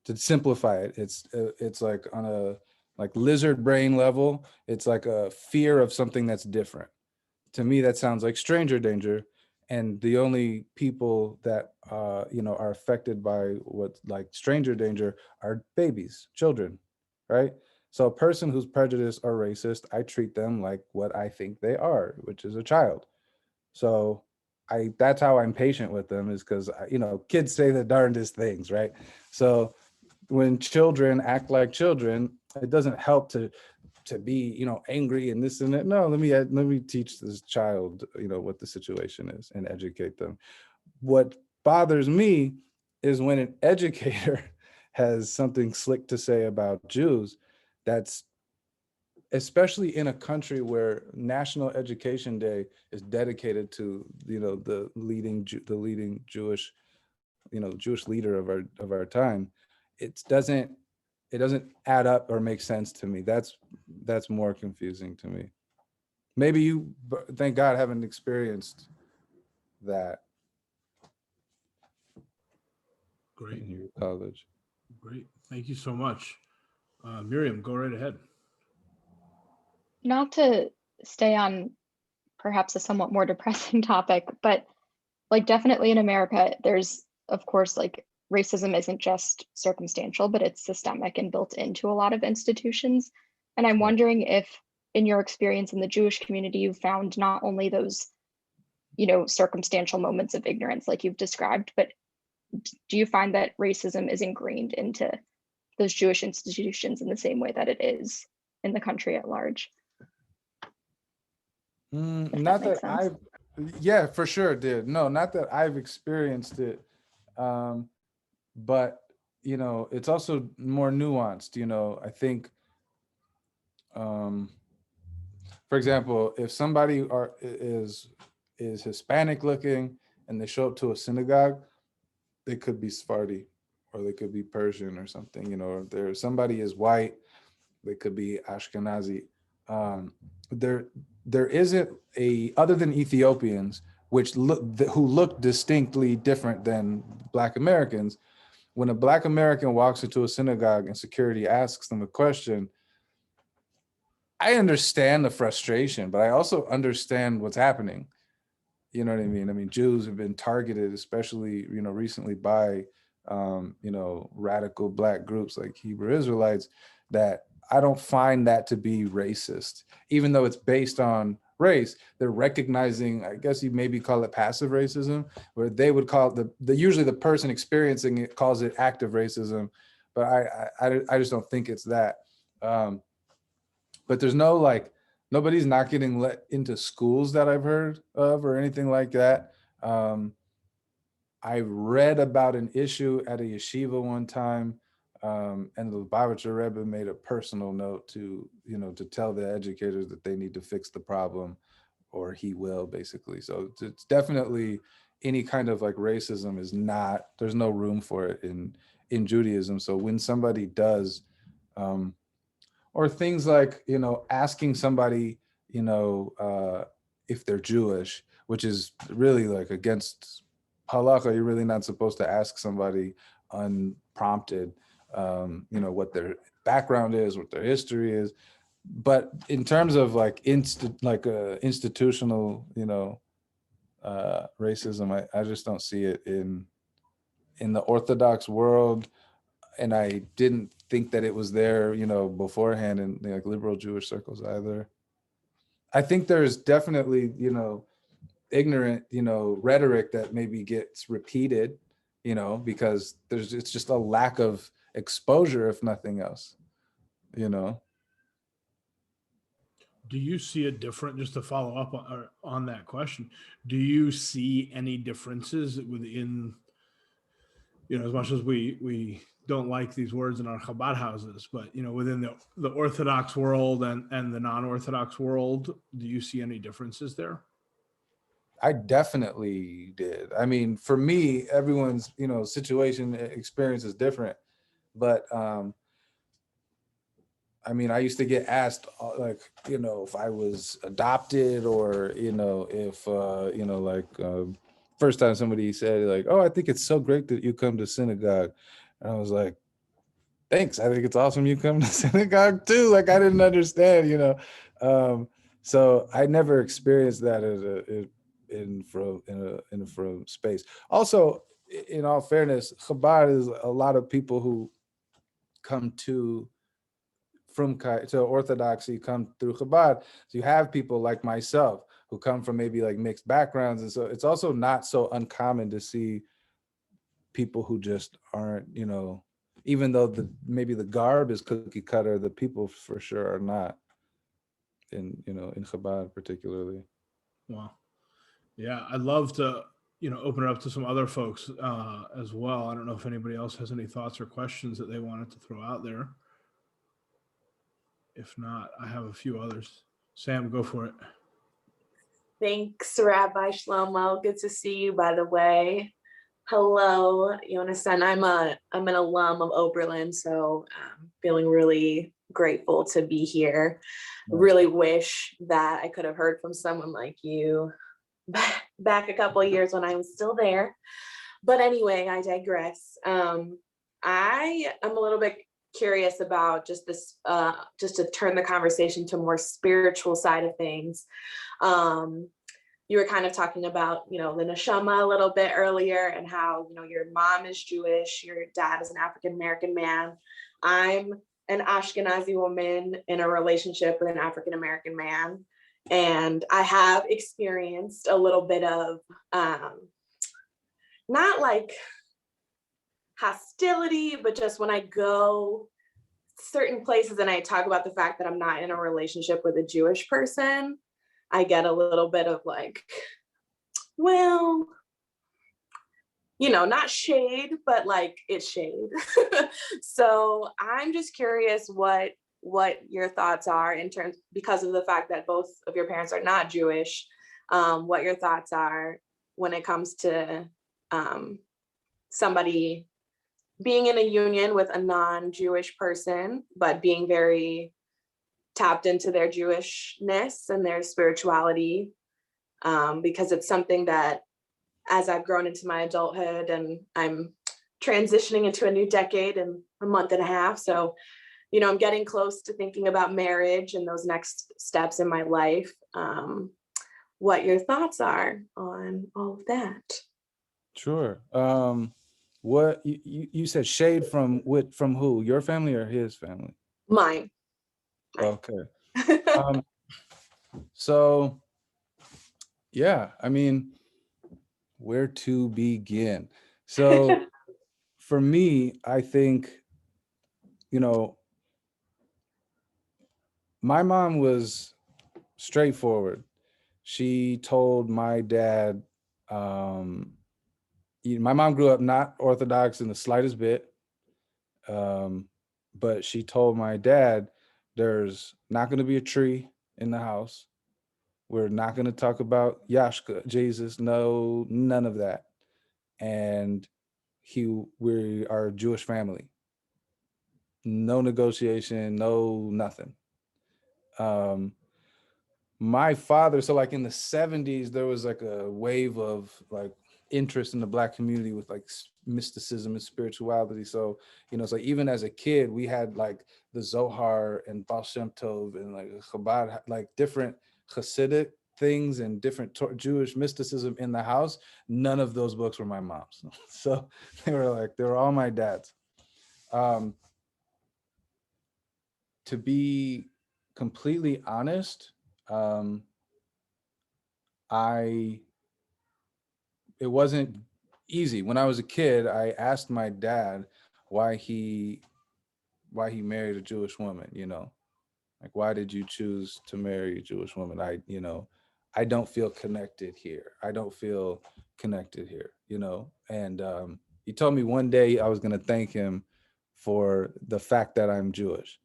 To simplify it, it's like on a like lizard brain level, it's like a fear of something that's different. To me, that sounds like stranger danger. And the only people that are affected by what like stranger danger are babies, children, right? So a person who's prejudiced or racist, I treat them like what I think they are, which is a child. So that's how I'm patient with them, is because kids say the darndest things, right? So when children act like children, it doesn't help to be angry and this and that. No, let me teach this child what the situation is and educate them. What bothers me is when an educator has something slick to say about Jews, that's especially in a country where National Education Day is dedicated to the leading Jewish Jewish leader of our time. It doesn't add up or make sense to me. That's more confusing to me. Maybe you, thank God, haven't experienced that Great. in your college. Great. Thank you so much. Miriam, go right ahead. Not to stay on perhaps a somewhat more depressing topic, but like definitely in America, there's of course like racism isn't just circumstantial, but it's systemic and built into a lot of institutions. And I'm wondering if in your experience in the Jewish community, you found not only those, circumstantial moments of ignorance like you've described, but do you find that racism is ingrained into those Jewish institutions in the same way that it is in the country at large? Not that I've, yeah, for sure did. No, not that I've experienced it. But, it's also more nuanced, I think, for example, if somebody is Hispanic looking and they show up to a synagogue, they could be Sephardi or they could be Persian or something, or if somebody is white, they could be Ashkenazi. There isn't other than Ethiopians, who look distinctly different than Black Americans. When a Black American walks into a synagogue and security asks them a question, I understand the frustration, but I also understand what's happening. You know what I mean? I mean, Jews have been targeted, especially, recently by, radical Black groups like Hebrew Israelites, that I don't find that to be racist, even though it's based on race. They're recognizing, I guess you maybe call it passive racism, where they would call it usually the person experiencing it calls it active racism, but I just don't think it's that. But there's nobody's not getting let into schools that I've heard of or anything like that. I read about an issue at a yeshiva one time, and the Lubavitcher Rebbe made a personal note to, to tell the educators that they need to fix the problem, or he will, basically. So it's definitely, any kind of like racism is not, there's no room for it in Judaism. So when somebody does, or things like, asking somebody, if they're Jewish, which is really like against halacha. You're really not supposed to ask somebody unprompted, what their background is, what their history is. But in terms of like institutional, racism, I just don't see it in the Orthodox world. And I didn't think that it was there, beforehand in like liberal Jewish circles either. I think there's definitely, ignorant, rhetoric that maybe gets repeated, because it's just a lack of exposure, if nothing else, Do you see a different, just to follow up on that question, do you see any differences within, as much as we don't like these words in our Chabad houses, but, within the Orthodox world and the non-Orthodox world, do you see any differences there? I definitely did. I mean, for me, everyone's, situation experience is different, but I mean, I used to get asked like, if I was adopted, or, if, first time somebody said like, oh, I think it's so great that you come to synagogue. And I was like, thanks. I think it's awesome you come to synagogue too. Like, I didn't understand, so I never experienced that from space. Also, in all fairness, Chabad is a lot of people who come to Orthodoxy come through Chabad. So you have people like myself who come from maybe like mixed backgrounds. And so it's also not so uncommon to see people who just aren't, even though maybe the garb is cookie cutter, the people for sure are not in Chabad particularly. Wow. Yeah, I'd love to, open it up to some other folks as well. I don't know if anybody else has any thoughts or questions that they wanted to throw out there. If not, I have a few others. Sam, go for it. Thanks, Rabbi Shlomo. Good to see you, by the way. Hello, Yonason. I'm an alum of Oberlin, so feeling really grateful to be here. Nice. Really wish that I could have heard from someone like you back a couple of years when I was still there. But anyway, I digress. I am a little bit curious about just this, just to turn the conversation to a more spiritual side of things. You were kind of talking about, the neshama a little bit earlier, and how, your mom is Jewish, your dad is an African-American man. I'm an Ashkenazi woman in a relationship with an African-American man. And I have experienced a little bit of, not like hostility, but just when I go certain places and I talk about the fact that I'm not in a relationship with a Jewish person, I get a little bit of like, well, not shade, but like it's shade. So I'm just curious what your thoughts are in terms, because of the fact that both of your parents are not Jewish, what your thoughts are when it comes to somebody being in a union with a non-Jewish person, but being very tapped into their Jewishness and their spirituality, because it's something that, as I've grown into my adulthood, and I'm transitioning into a new decade in a month and a half. So, I'm getting close to thinking about marriage and those next steps in my life. What your thoughts are on all of that? Sure. What you said, shade from who? Your family or his family? Mine. Okay. So yeah, I mean, where to begin? So for me, I think, my mom was straightforward. She told my dad My mom grew up not Orthodox in the slightest bit. But she told my dad, there's not going to be a tree in the house. We're not going to talk about Yashka, Jesus, no, none of that. And we are a Jewish family. No negotiation, no nothing. My father, so like in the 70s, there was like a wave of like interest in the Black community with like mysticism and spirituality. So, it's like even as a kid, we had like the Zohar and Baal Shem Tov and like Chabad, like different Hasidic things and different Jewish mysticism in the house. None of those books were my mom's. So they were all my dad's. To be completely honest, it wasn't easy. When I was a kid, I asked my dad why he married a Jewish woman, like, why did you choose to marry a Jewish woman? I don't feel connected here. I don't feel connected here, and he told me one day I was going to thank him for the fact that I'm Jewish.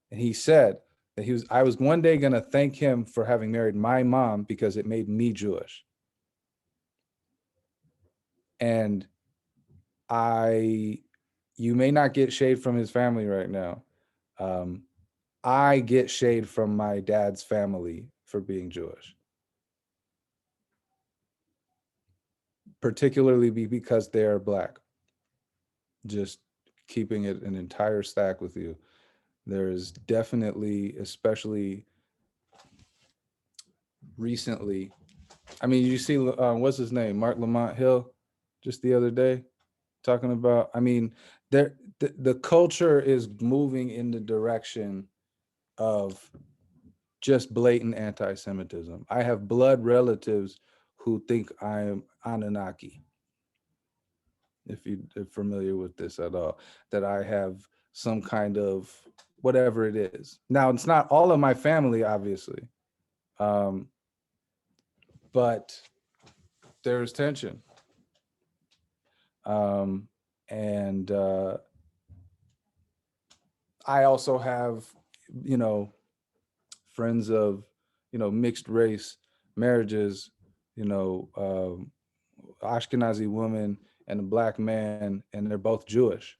And he said that I was one day going to thank him for having married my mom because it made me Jewish. And you may not get shade from his family right now. I get shade from my dad's family for being Jewish, particularly because they are Black. Just keeping it an entire stack with you. There's definitely, especially recently, I mean, you see, what's his name? Mark Lamont Hill, just the other day, talking about, I mean, the culture is moving in the direction of just blatant anti-Semitism. I have blood relatives who think I am Anunnaki, if you're familiar with this at all, that I have some kind of whatever it is. Now, it's not all of my family, obviously, but there's tension. And I also have, friends of, mixed race marriages, Ashkenazi woman and a Black man, and they're both Jewish.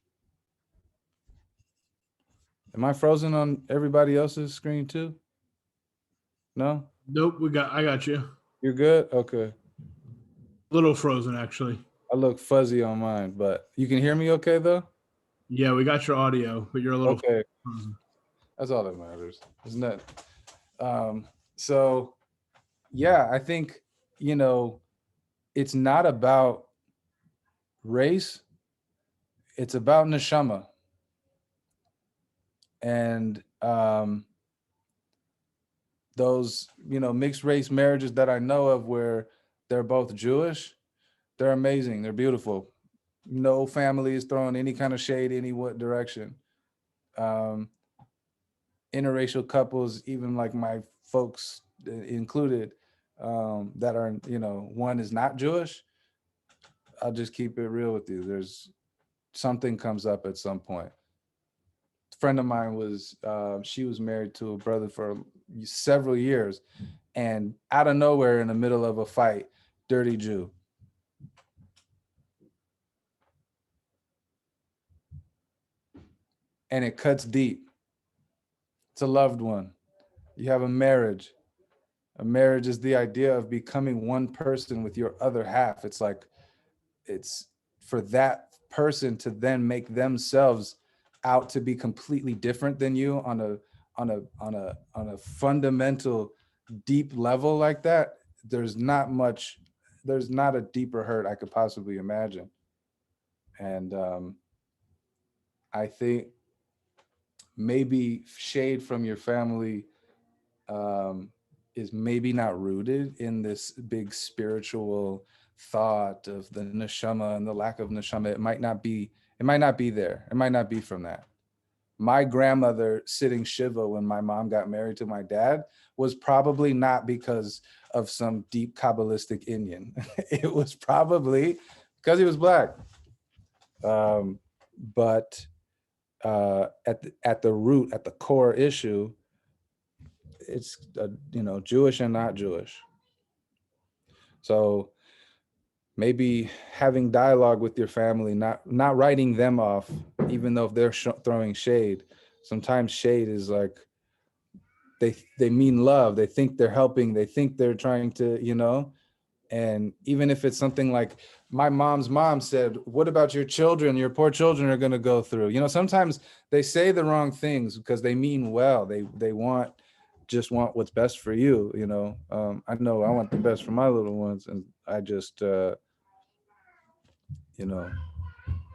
Am I frozen on everybody else's screen too? No? Nope, I got you. You're good? Okay. A little frozen, actually. I look fuzzy on mine, but you can hear me okay though? Yeah, we got your audio, but you're a little Okay. frozen. That's all that matters, isn't it? So yeah, I think, it's not about race, it's about neshama. And those, mixed race marriages that I know of where they're both Jewish, they're amazing, they're beautiful. No family is throwing any kind of shade any what direction. Interracial couples, even like my folks included, that are, one is not Jewish, I'll just keep it real with you. There's something comes up at some point. A friend of mine she was married to a brother for several years, and out of nowhere in the middle of a fight, dirty Jew. And it cuts deep. It's a loved one. You have a marriage. A marriage is the idea of becoming one person with your other half. It's like, it's for that person to then make themselves out to be completely different than you on a fundamental deep level like that. There's not a deeper hurt I could possibly imagine. And I think maybe shade from your family is maybe not rooted in this big spiritual thought of the neshama and the lack of neshama. It might not be there. It might not be from that. My grandmother sitting Shiva when my mom got married to my dad was probably not because of some deep Kabbalistic Indian. It was probably because he was black. But at the root, at the core issue, it's Jewish and not Jewish. So maybe having dialogue with your family, not writing them off, even though if they're throwing shade. Sometimes shade is like they mean love. They think they're helping. They think they're trying to, and even if it's something like my mom's mom said, what about your children? Your poor children are going to go through. Sometimes they say the wrong things because they mean well. They just want what's best for you. I know I want the best for my little ones, and I just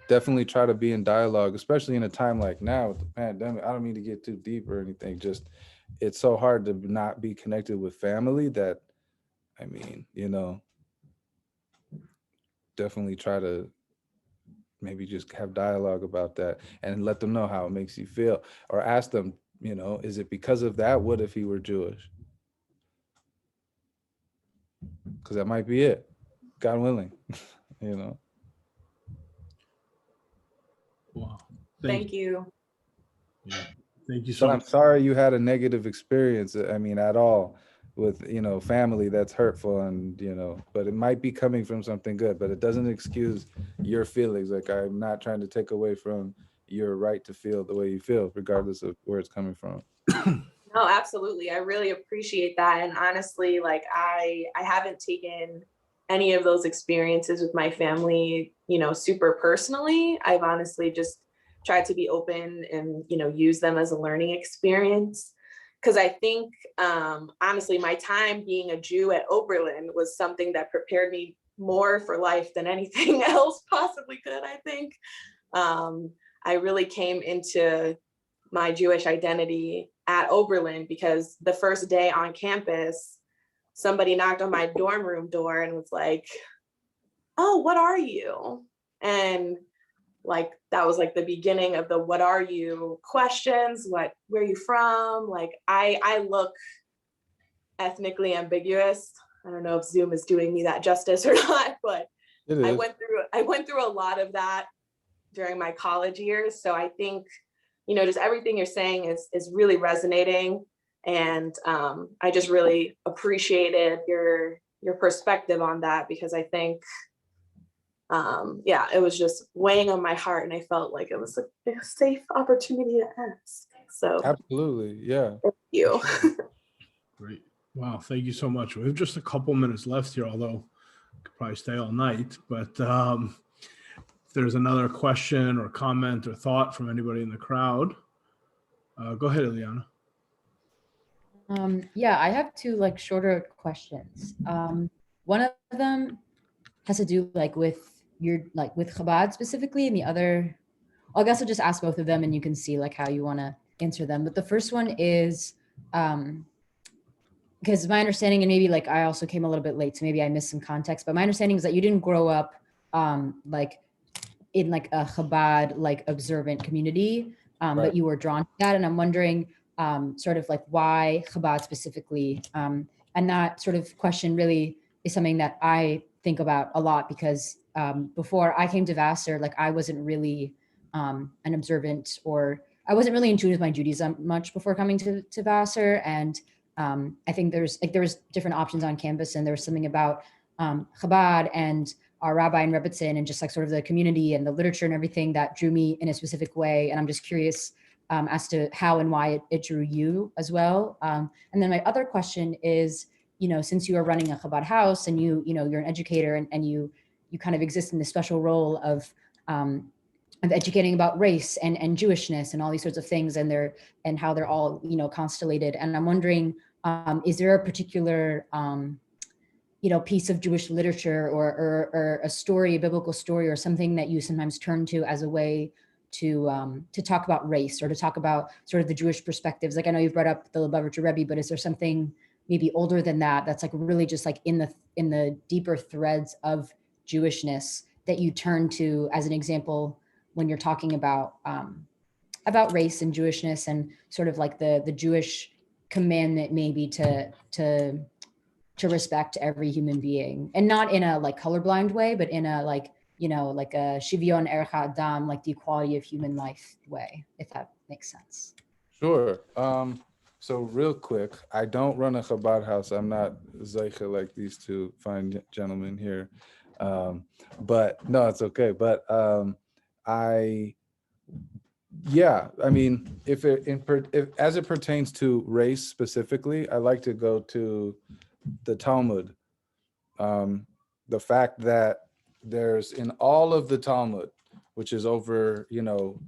definitely try to be in dialogue, especially in a time like now with the pandemic. I don't mean to get too deep or anything, just it's so hard to not be connected with family that, definitely try to maybe just have dialogue about that and let them know how it makes you feel, or ask them, is it because of that? What if he were Jewish? Because that might be it, God willing. Wow. Thank you. Yeah. Thank you so But I'm much. sorry you had a negative experience, at all with, family that's hurtful, and, but it might be coming from something good, but it doesn't excuse your feelings. Like, I'm not trying to take away from your right to feel the way you feel, regardless of where it's coming from. No, absolutely. I really appreciate that. And honestly, like I haven't taken any of those experiences with my family, super personally. I've honestly just tried to be open and, use them as a learning experience. Because I think, honestly, my time being a Jew at Oberlin was something that prepared me more for life than anything else possibly could, I think. I really came into my Jewish identity at Oberlin because the first day on campus, somebody knocked on my dorm room door and was like, "Oh, what are you?" And like, that was like the beginning of the "what are you" questions. Where are you from? Like, I look ethnically ambiguous. I don't know if Zoom is doing me that justice or not, but I went through a lot of that during my college years. So I think, just everything you're saying is really resonating. And I just really appreciated your perspective on that, because I think, it was just weighing on my heart, and I felt like it was a safe opportunity to ask. So Absolutely. Yeah. thank you. Great. Wow. Thank you so much. We have just a couple minutes left here, although we could probably stay all night. But if there's another question or comment or thought from anybody in the crowd, go ahead, Ileana. Yeah, I have two like shorter questions. One of them has to do like with with Chabad specifically, and the other, I guess I'll just ask both of them and you can see like how you want to answer them. But the first one is because my understanding, and maybe like I also came a little bit late, so maybe I missed some context, but my understanding is that you didn't grow up like in like a Chabad like observant community, Right. but you were drawn to that. And I'm wondering sort of like why Chabad specifically. And that sort of question really is something that I think about a lot, because before I came to Vassar, like I wasn't really an observant, or I wasn't really in tune with my Judaism much before coming to Vassar. And I think there was different options on campus, and there was something about Chabad and our rabbi and Rebbitzin, and just like sort of the community and the literature and everything that drew me in a specific way. And I'm just curious as to how and why it drew you as well. And then my other question is, since you are running a Chabad house, and you're an educator, and you kind of exist in this special role of educating about race and Jewishness and all these sorts of things, and how they're all constellated. And I'm wondering, is there a particular piece of Jewish literature or a story, a biblical story, or something that you sometimes turn to as a way to talk about race, or to talk about sort of the Jewish perspectives? Like, I know you've brought up the Lubavitcher Rebbe, but is there something maybe older than that that's like really just like in the deeper threads of Jewishness that you turn to as an example when you're talking about race and Jewishness, and sort of like the Jewish commandment maybe to respect every human being, and not in a like colorblind way, but in a like, you know, like a shivyon erech adam, like the equality of human life way, if that makes sense. Sure. So real quick, I don't run a Chabad house. I'm not Zeicha like these two fine gentlemen here. But no, it's okay. But I mean, if as it pertains to race specifically, I like to go to the Talmud. The fact that there's in all of the Talmud, which is over, you know,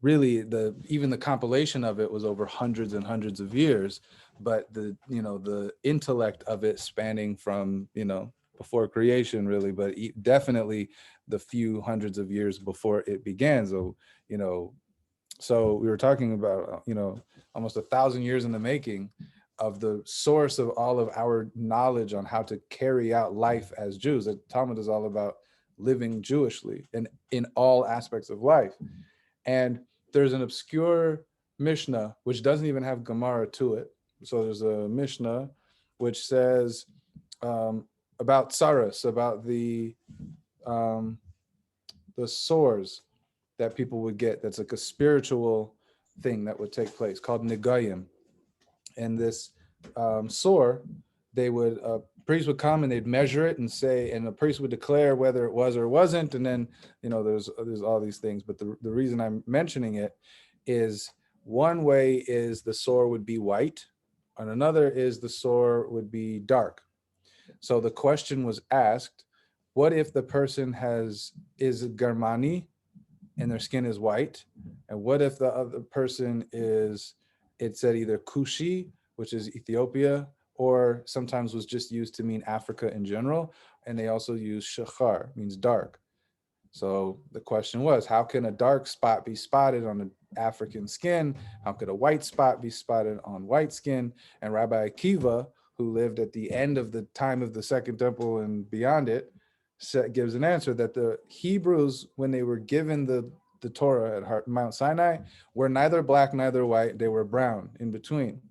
really even the compilation of it was over hundreds and hundreds of years, but the, you know, the intellect of it spanning from, you know, before creation really, but definitely the few hundreds of years before it began. So, you know, so we were talking about, you know, almost 1,000 years in the making of the source of all of our knowledge on how to carry out life as Jews. The Talmud is all about living Jewishly and in all aspects of life. And there's an obscure Mishnah, which doesn't even have Gemara to it. So there's a Mishnah which says about Saras, about the sores that people would get. That's like a spiritual thing that would take place called Nigayim. And this sore, they would, priest would come and they'd measure it and say, and the priest would declare whether it was or wasn't. And then, you know, there's all these things. But the reason I'm mentioning it is one way is the sore would be white, and another is the sore would be dark. So the question was asked, what if the person is Germani and their skin is white? And what if the other person is, it said either Kushi, which is Ethiopia, or sometimes was just used to mean Africa in general. And they also use Shachar, means dark. So the question was, how can a dark spot be spotted on an African skin? How could a white spot be spotted on white skin? And Rabbi Akiva, who lived at the end of the time of the Second Temple and beyond it, gives an answer that the Hebrews, when they were given the Torah at Mount Sinai, were neither black, neither white. They were brown in between.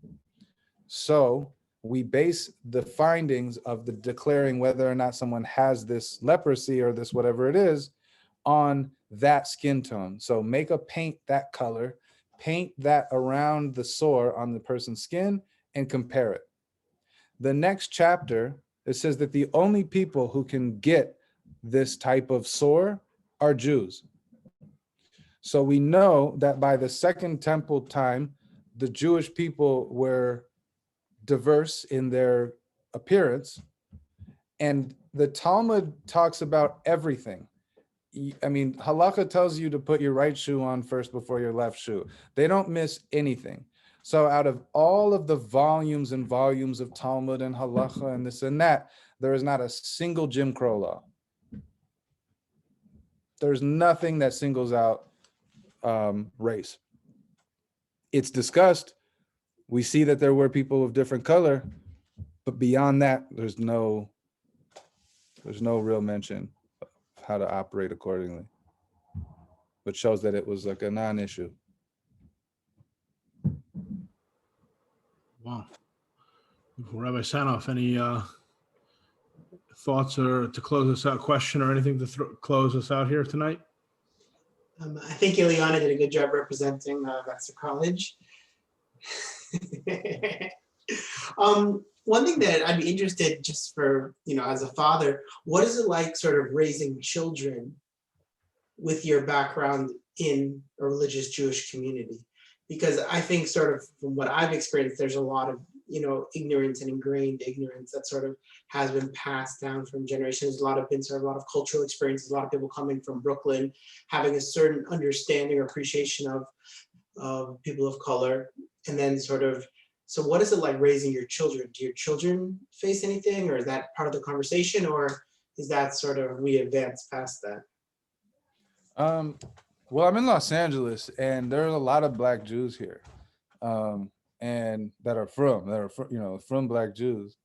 So we base the findings of the declaring whether or not someone has this leprosy or this whatever it is on that skin tone. So make a paint that color, paint that around the sore on the person's skin and compare it. The next chapter, it says that the only people who can get this type of sore are Jews. So we know that by the Second Temple time, the Jewish people were diverse in their appearance, and the Talmud talks about everything. I mean, halakha tells you to put your right shoe on first before your left shoe. They don't miss anything. So out of all of the volumes and volumes of Talmud and halakha and this and that, there is not a single Jim Crow law. There's nothing that singles out race. It's discussed. We see that there were people of different color, but beyond that, there's no real mention of how to operate accordingly, which shows that it was like a non-issue. Wow. Rabbi Sanoff, any thoughts or to close us out, question or anything to close us out here tonight? I think Ileana did a good job representing Vassar College. One thing that I'd be interested, just for, you know, as a father, what is it like sort of raising children with your background in a religious Jewish community? Because I think sort of from what I've experienced, there's a lot of, you know, ignorance and ingrained ignorance that sort of has been passed down from generations. A lot of cultural experiences, a lot of people coming from Brooklyn, having a certain understanding or appreciation of people of color. And then sort of, so what is it like raising your children? Do your children face anything, or is that part of the conversation, or is that sort of, we advance past that? Well, I'm in Los Angeles, and there are a lot of Black Jews here, and that are from Black Jews,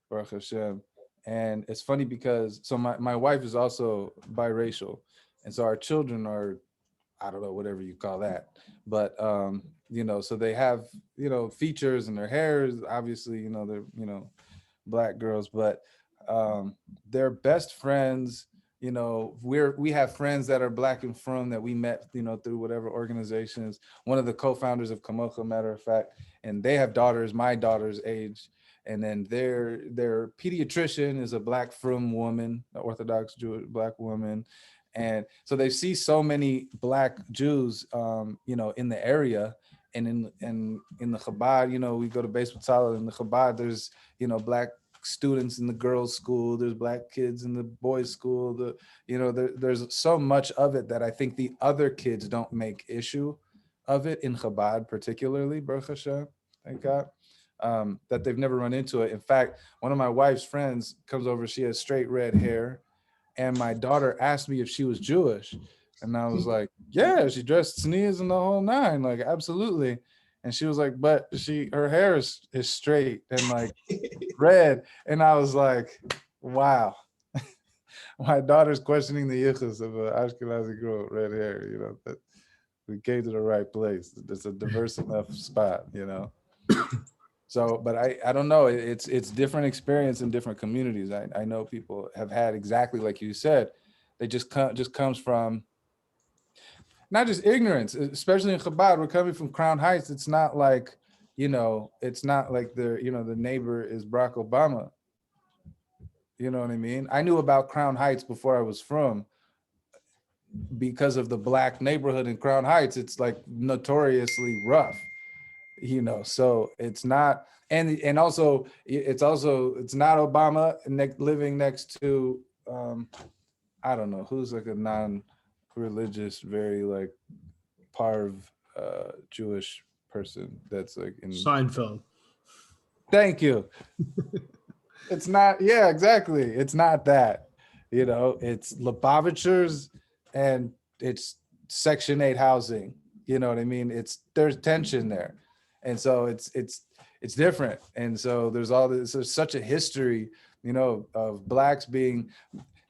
Baruch Hashem. And it's funny because, so my wife is also biracial, and so our children are, I don't know, whatever you call that, but you know, so they have, you know, features, and their hair is obviously, you know, they're, you know, black girls, but they're best friends. You know, we have friends that are black and from that we met, you know, through whatever organizations. One of the co-founders of Kamoka, matter of fact, and they have daughters, my daughter's age. And then their pediatrician is a black frum woman, an Orthodox Jewish black woman. And so they see so many black Jews, you know, in the area. And in the Chabad, you know, we go to Beis B'Tzalel. In the Chabad, there's, you know, black students in the girls' school, there's black kids in the boys' school. You know, there's so much of it that I think the other kids don't make issue of it in Chabad, particularly, Baruch Hashem, thank God, that they've never run into it. In fact, one of my wife's friends comes over, she has straight red hair, and my daughter asked me if she was Jewish. And I was like, yeah, she dressed sneeze and the whole nine, like, absolutely. And she was like, but her hair is straight and like red. And I was like, wow. My daughter's questioning the yichus of an Ashkenazi girl with red hair, you know, that we came to the right place. It's a diverse enough spot, you know. So, but I don't know. It's different experience in different communities. I know people have had exactly like you said. They just comes from not just ignorance, especially in Chabad. We're coming from Crown Heights. It's not like, you know, it's not like the neighbor is Barack Obama. You know what I mean? I knew about Crown Heights before I was from, because of the black neighborhood in Crown Heights. It's like notoriously rough, you know. So it's not, and also it's not Obama living next to I don't know who's like a non-religious, very like Parv Jewish person that's like in Seinfeld. Thank you. It's not, yeah, exactly. It's not that, you know, it's Lubavitchers and it's Section 8 housing. You know what I mean? There's tension there. And so it's different. And so there's such a history, you know, of blacks being,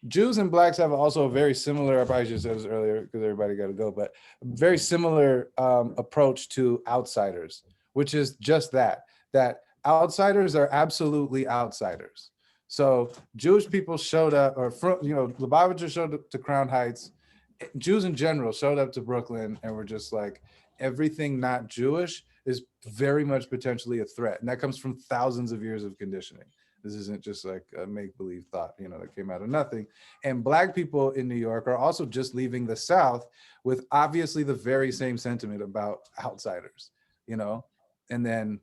Jews and blacks have also a very similar, I probably should have said this earlier because everybody got to go, but very similar approach to outsiders, which is just that outsiders are absolutely outsiders. So Jewish people showed up, or Lubavitcher showed up to Crown Heights. Jews in general showed up to Brooklyn and were just like, everything not Jewish is very much potentially a threat. And that comes from thousands of years of conditioning. This isn't just like a make-believe thought, you know, that came out of nothing. And black people in New York are also just leaving the South with obviously the very same sentiment about outsiders, you know, and then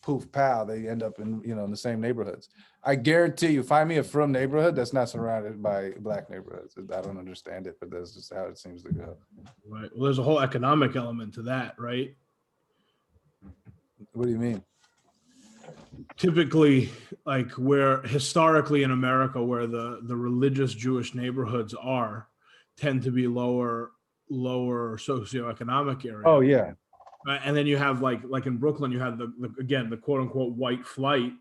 poof, pow, they end up in, you know, in the same neighborhoods. I guarantee you, find me a frum neighborhood that's not surrounded by black neighborhoods. I don't understand it, but that's just how it seems to go. Right. Well, there's a whole economic element to that, right? What do you mean? Typically, like where historically in America, where the religious Jewish neighborhoods tend to be lower socioeconomic areas. Oh yeah. And then you have like in Brooklyn, you have the quote unquote white flight,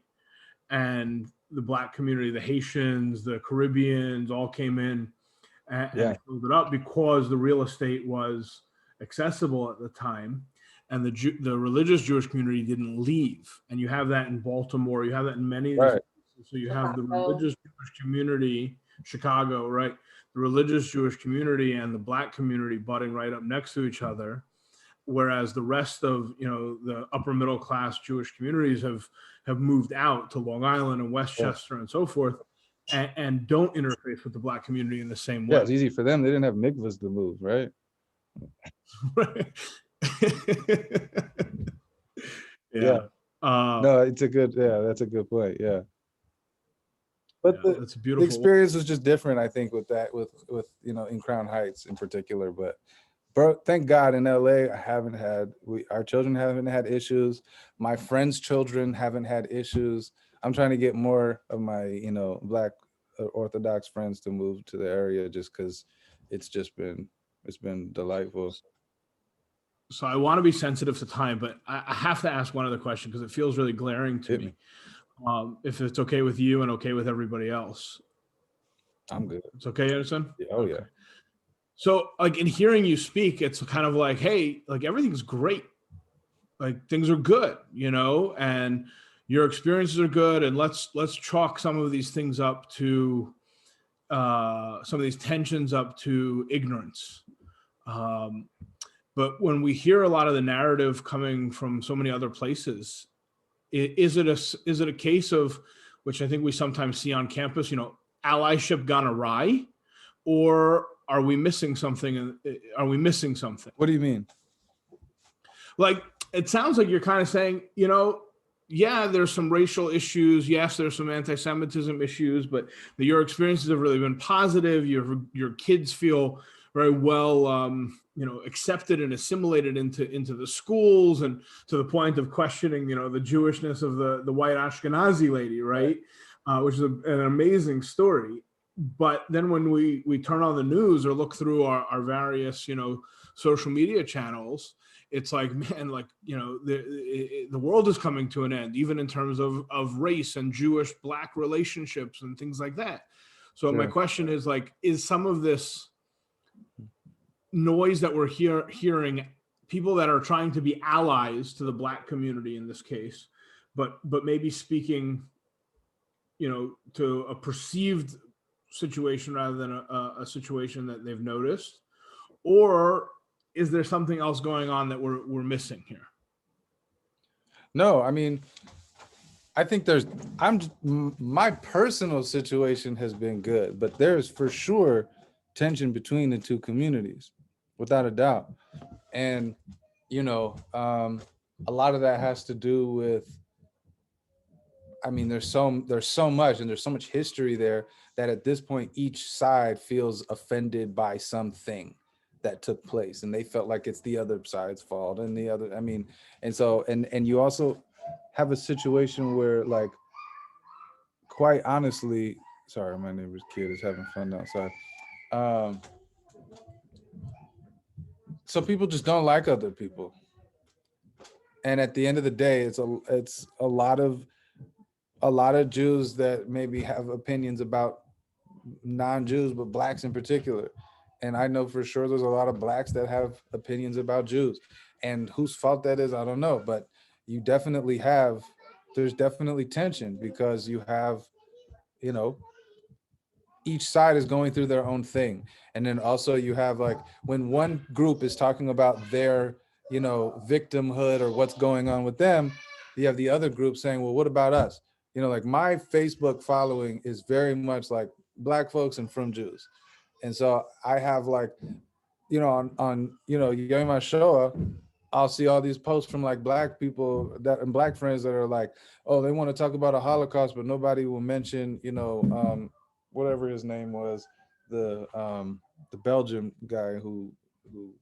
and the black community, the Haitians, the Caribbeans, all came in and filled it up because the real estate was accessible at the time, and the religious Jewish community didn't leave. And you have that in Baltimore. You have that in many. Right. So you have the religious Jewish community, Chicago, right? The religious Jewish community and the black community butting right up next to each other. Whereas the rest of, you know, the upper middle class Jewish communities have moved out to Long Island and Westchester and so forth, and don't interface with the black community in the same way. Yeah, it's easy for them. They didn't have mikvahs to move, right? Right. Yeah. No, that's a good point. Yeah. But that's beautiful. The experience was just different, I think, with you know, in Crown Heights in particular. But bro, thank God in LA, our children haven't had issues. My friends' children haven't had issues. I'm trying to get more of my, you know, black Orthodox friends to move to the area just because it's been delightful. So I want to be sensitive to time, but I have to ask one other question because it feels really glaring to me. If it's okay with you and okay with everybody else. I'm good. It's okay, Yonason? Yeah, oh, yeah. So like in hearing you speak, it's kind of like, hey, like everything's great. Like things are good, and your experiences are good. And let's chalk some of these things up to some of these tensions up to ignorance. But when we hear a lot of the narrative coming from so many other places, is it a case of, which I think we sometimes see on campus, allyship gone awry, or are we missing something? Are we missing something? What do you mean? Like, it sounds like you're kind of saying, yeah, there's some racial issues. Yes, there's some anti-Semitism issues, but your experiences have really been positive. Your kids feel very well, accepted and assimilated into the schools, and to the point of questioning, the Jewishness of the white Ashkenazi lady, right? Which is an amazing story. But then when we turn on the news or look through our various, social media channels, it's like, man, like, the world is coming to an end, even in terms of race and Jewish Black relationships and things like that. So my question is, like, is some of this noise that we're hearing people that are trying to be allies to the Black community in this case, but maybe speaking, to a perceived situation rather than a situation that they've noticed? Or is there something else going on that we're missing here? No, I mean, I think my personal situation has been good, but there's for sure tension between the two communities, without a doubt. And, a lot of that has to do with, I mean, there's so much, and there's so much history there, that at this point, each side feels offended by something that took place, and they felt like it's the other side's fault, and and so, and you also have a situation where, like, quite honestly, sorry, my neighbor's kid is having fun outside. So people just don't like other people, and at the end of the day, it's a lot of Jews that maybe have opinions about non-Jews, but Blacks in particular. And I know for sure there's a lot of Blacks that have opinions about Jews, and whose fault that is, I don't know. But there's definitely tension, because you have, each side is going through their own thing. And then also you have, like, when one group is talking about their, victimhood or what's going on with them, you have the other group saying, well, what about us? Like, my Facebook following is very much like Black folks and from Jews. And so I have, like, on Yom HaShoah, I'll see all these posts from, like, Black people and Black friends that are like, oh, they want to talk about a Holocaust, but nobody will mention, whatever his name was, the Belgian guy who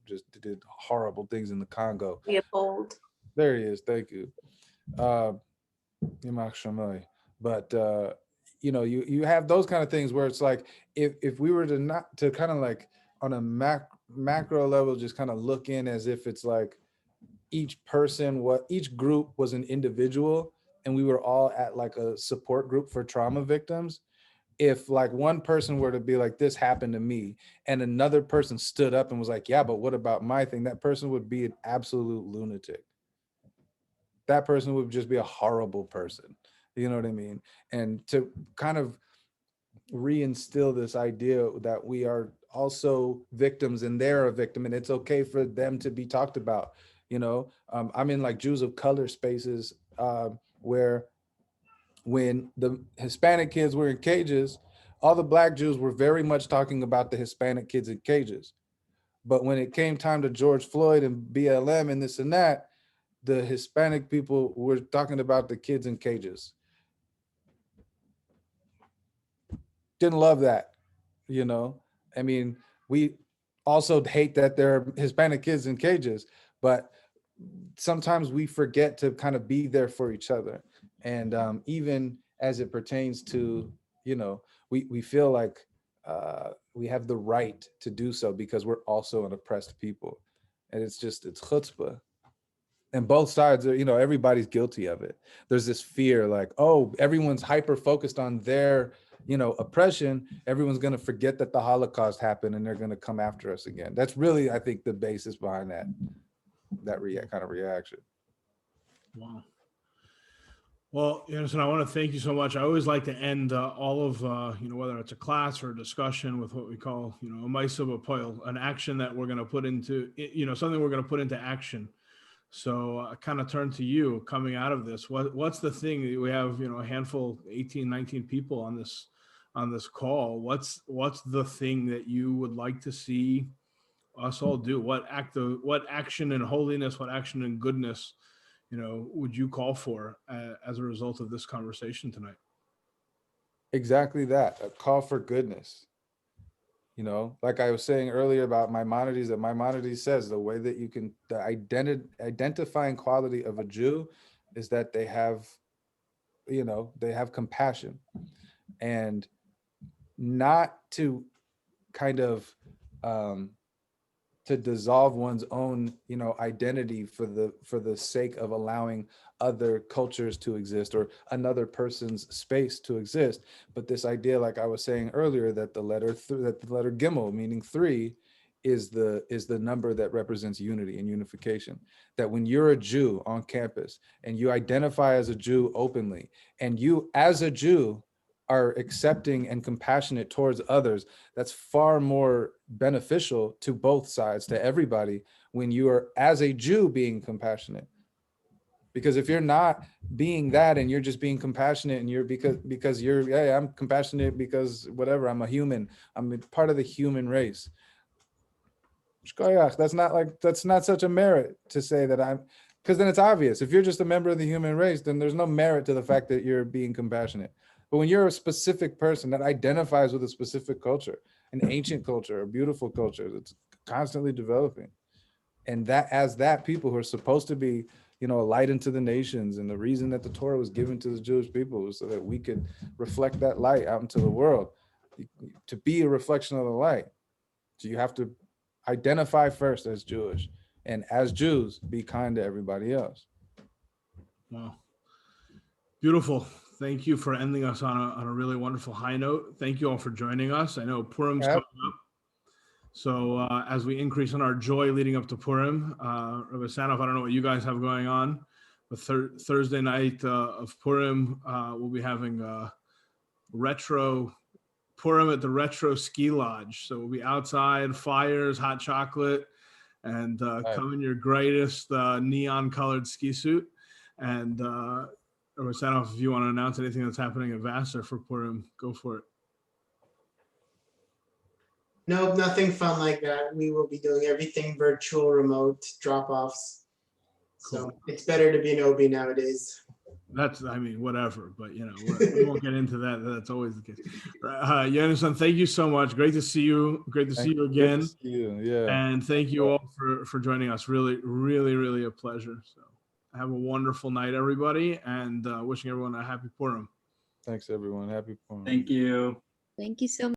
just did horrible things in the Congo. Leopold. There he is. Thank you. But you have those kind of things where it's like, if we were to kind of, like, on a macro level, just kind of look in as if it's like each group was an individual, and we were all at, like, a support group for trauma victims. If, like, one person were to be like, this happened to me, and another person stood up and was like, yeah, but what about my thing? That person would be an absolute lunatic. That person would just be a horrible person. You know what I mean? And to kind of reinstill this idea that we are also victims, and they're a victim, and it's okay for them to be talked about. I'm in, like, Jews of color spaces where, when the Hispanic kids were in cages, all the Black Jews were very much talking about the Hispanic kids in cages. But when it came time to George Floyd and BLM and this and that, the Hispanic people were talking about the kids in cages. Didn't love that, I mean, we also hate that there are Hispanic kids in cages, but sometimes we forget to kind of be there for each other. And even as it pertains to, we feel like we have the right to do so because we're also an oppressed people. And it's chutzpah. And both sides are, everybody's guilty of it. There's this fear, like, oh, everyone's hyper focused on their oppression, everyone's going to forget that the Holocaust happened and they're going to come after us again. That's really, I think, the basis behind that kind of reaction. Wow. Well, Yonason, I want to thank you so much. I always like to end all of, whether it's a class or a discussion with what we call, a maisa b'poil, an action that we're going to put into, something we're going to put into action. So I kind of turn to you coming out of this. What's the thing that we have, a handful, 18, 19 people on this call. What's the thing that you would like to see us all do? What action in holiness, what action in goodness, would you call for as a result of this conversation tonight? Exactly that, a call for goodness. Like I was saying earlier about Maimonides, that Maimonides says the way that you can, the identifying quality of a Jew is that they have compassion, and not to kind of to dissolve one's own identity for the sake of allowing other cultures to exist or another person's space to exist. But this idea, like I was saying earlier, that the letter Gimel, meaning 3, is the number that represents unity and unification. That when you're a Jew on campus and you identify as a Jew openly, and you as a Jew are accepting and compassionate towards others, that's far more beneficial to both sides, to everybody, when you are as a Jew being compassionate. Because if you're not being that and you're just being compassionate and you're because you're, hey, I'm compassionate because whatever, I'm a human, I'm a part of the human race. That's not such a merit to say that I'm, because then it's obvious. If you're just a member of the human race, then there's no merit to the fact that you're being compassionate. But when you're a specific person that identifies with a specific culture, an ancient culture, a beautiful culture that's constantly developing, and that people who are supposed to be, a light into the nations, and the reason that the Torah was given to the Jewish people was so that we could reflect that light out into the world, to be a reflection of the light. So you have to identify first as Jewish, and as Jews, be kind to everybody else. Wow. Beautiful. Thank you for ending us on a really wonderful high note. Thank you all for joining us. I know Purim's coming up. So as we increase in our joy leading up to Purim, Rabbi Sanoff, I don't know what you guys have going on, but Thursday night of Purim, we'll be having retro Purim at the Retro Ski Lodge. So we'll be outside, fires, hot chocolate, and come in your greatest neon colored ski suit. And Rabbi Sanoff, if you want to announce anything that's happening at Vassar for Purim, go for it. No, nothing fun like that. We will be doing everything virtual, remote drop-offs. So it's better to be an OB nowadays. Whatever, but we won't get into that. That's always the case. Yonason, thank you so much. Great to see you. Great to see you again. Good to see you. Yeah. And thank you all for joining us. Really, really, really a pleasure. So have a wonderful night, everybody, and wishing everyone a happy Purim. Thanks, everyone. Happy Purim. Thank you. Thank you so much.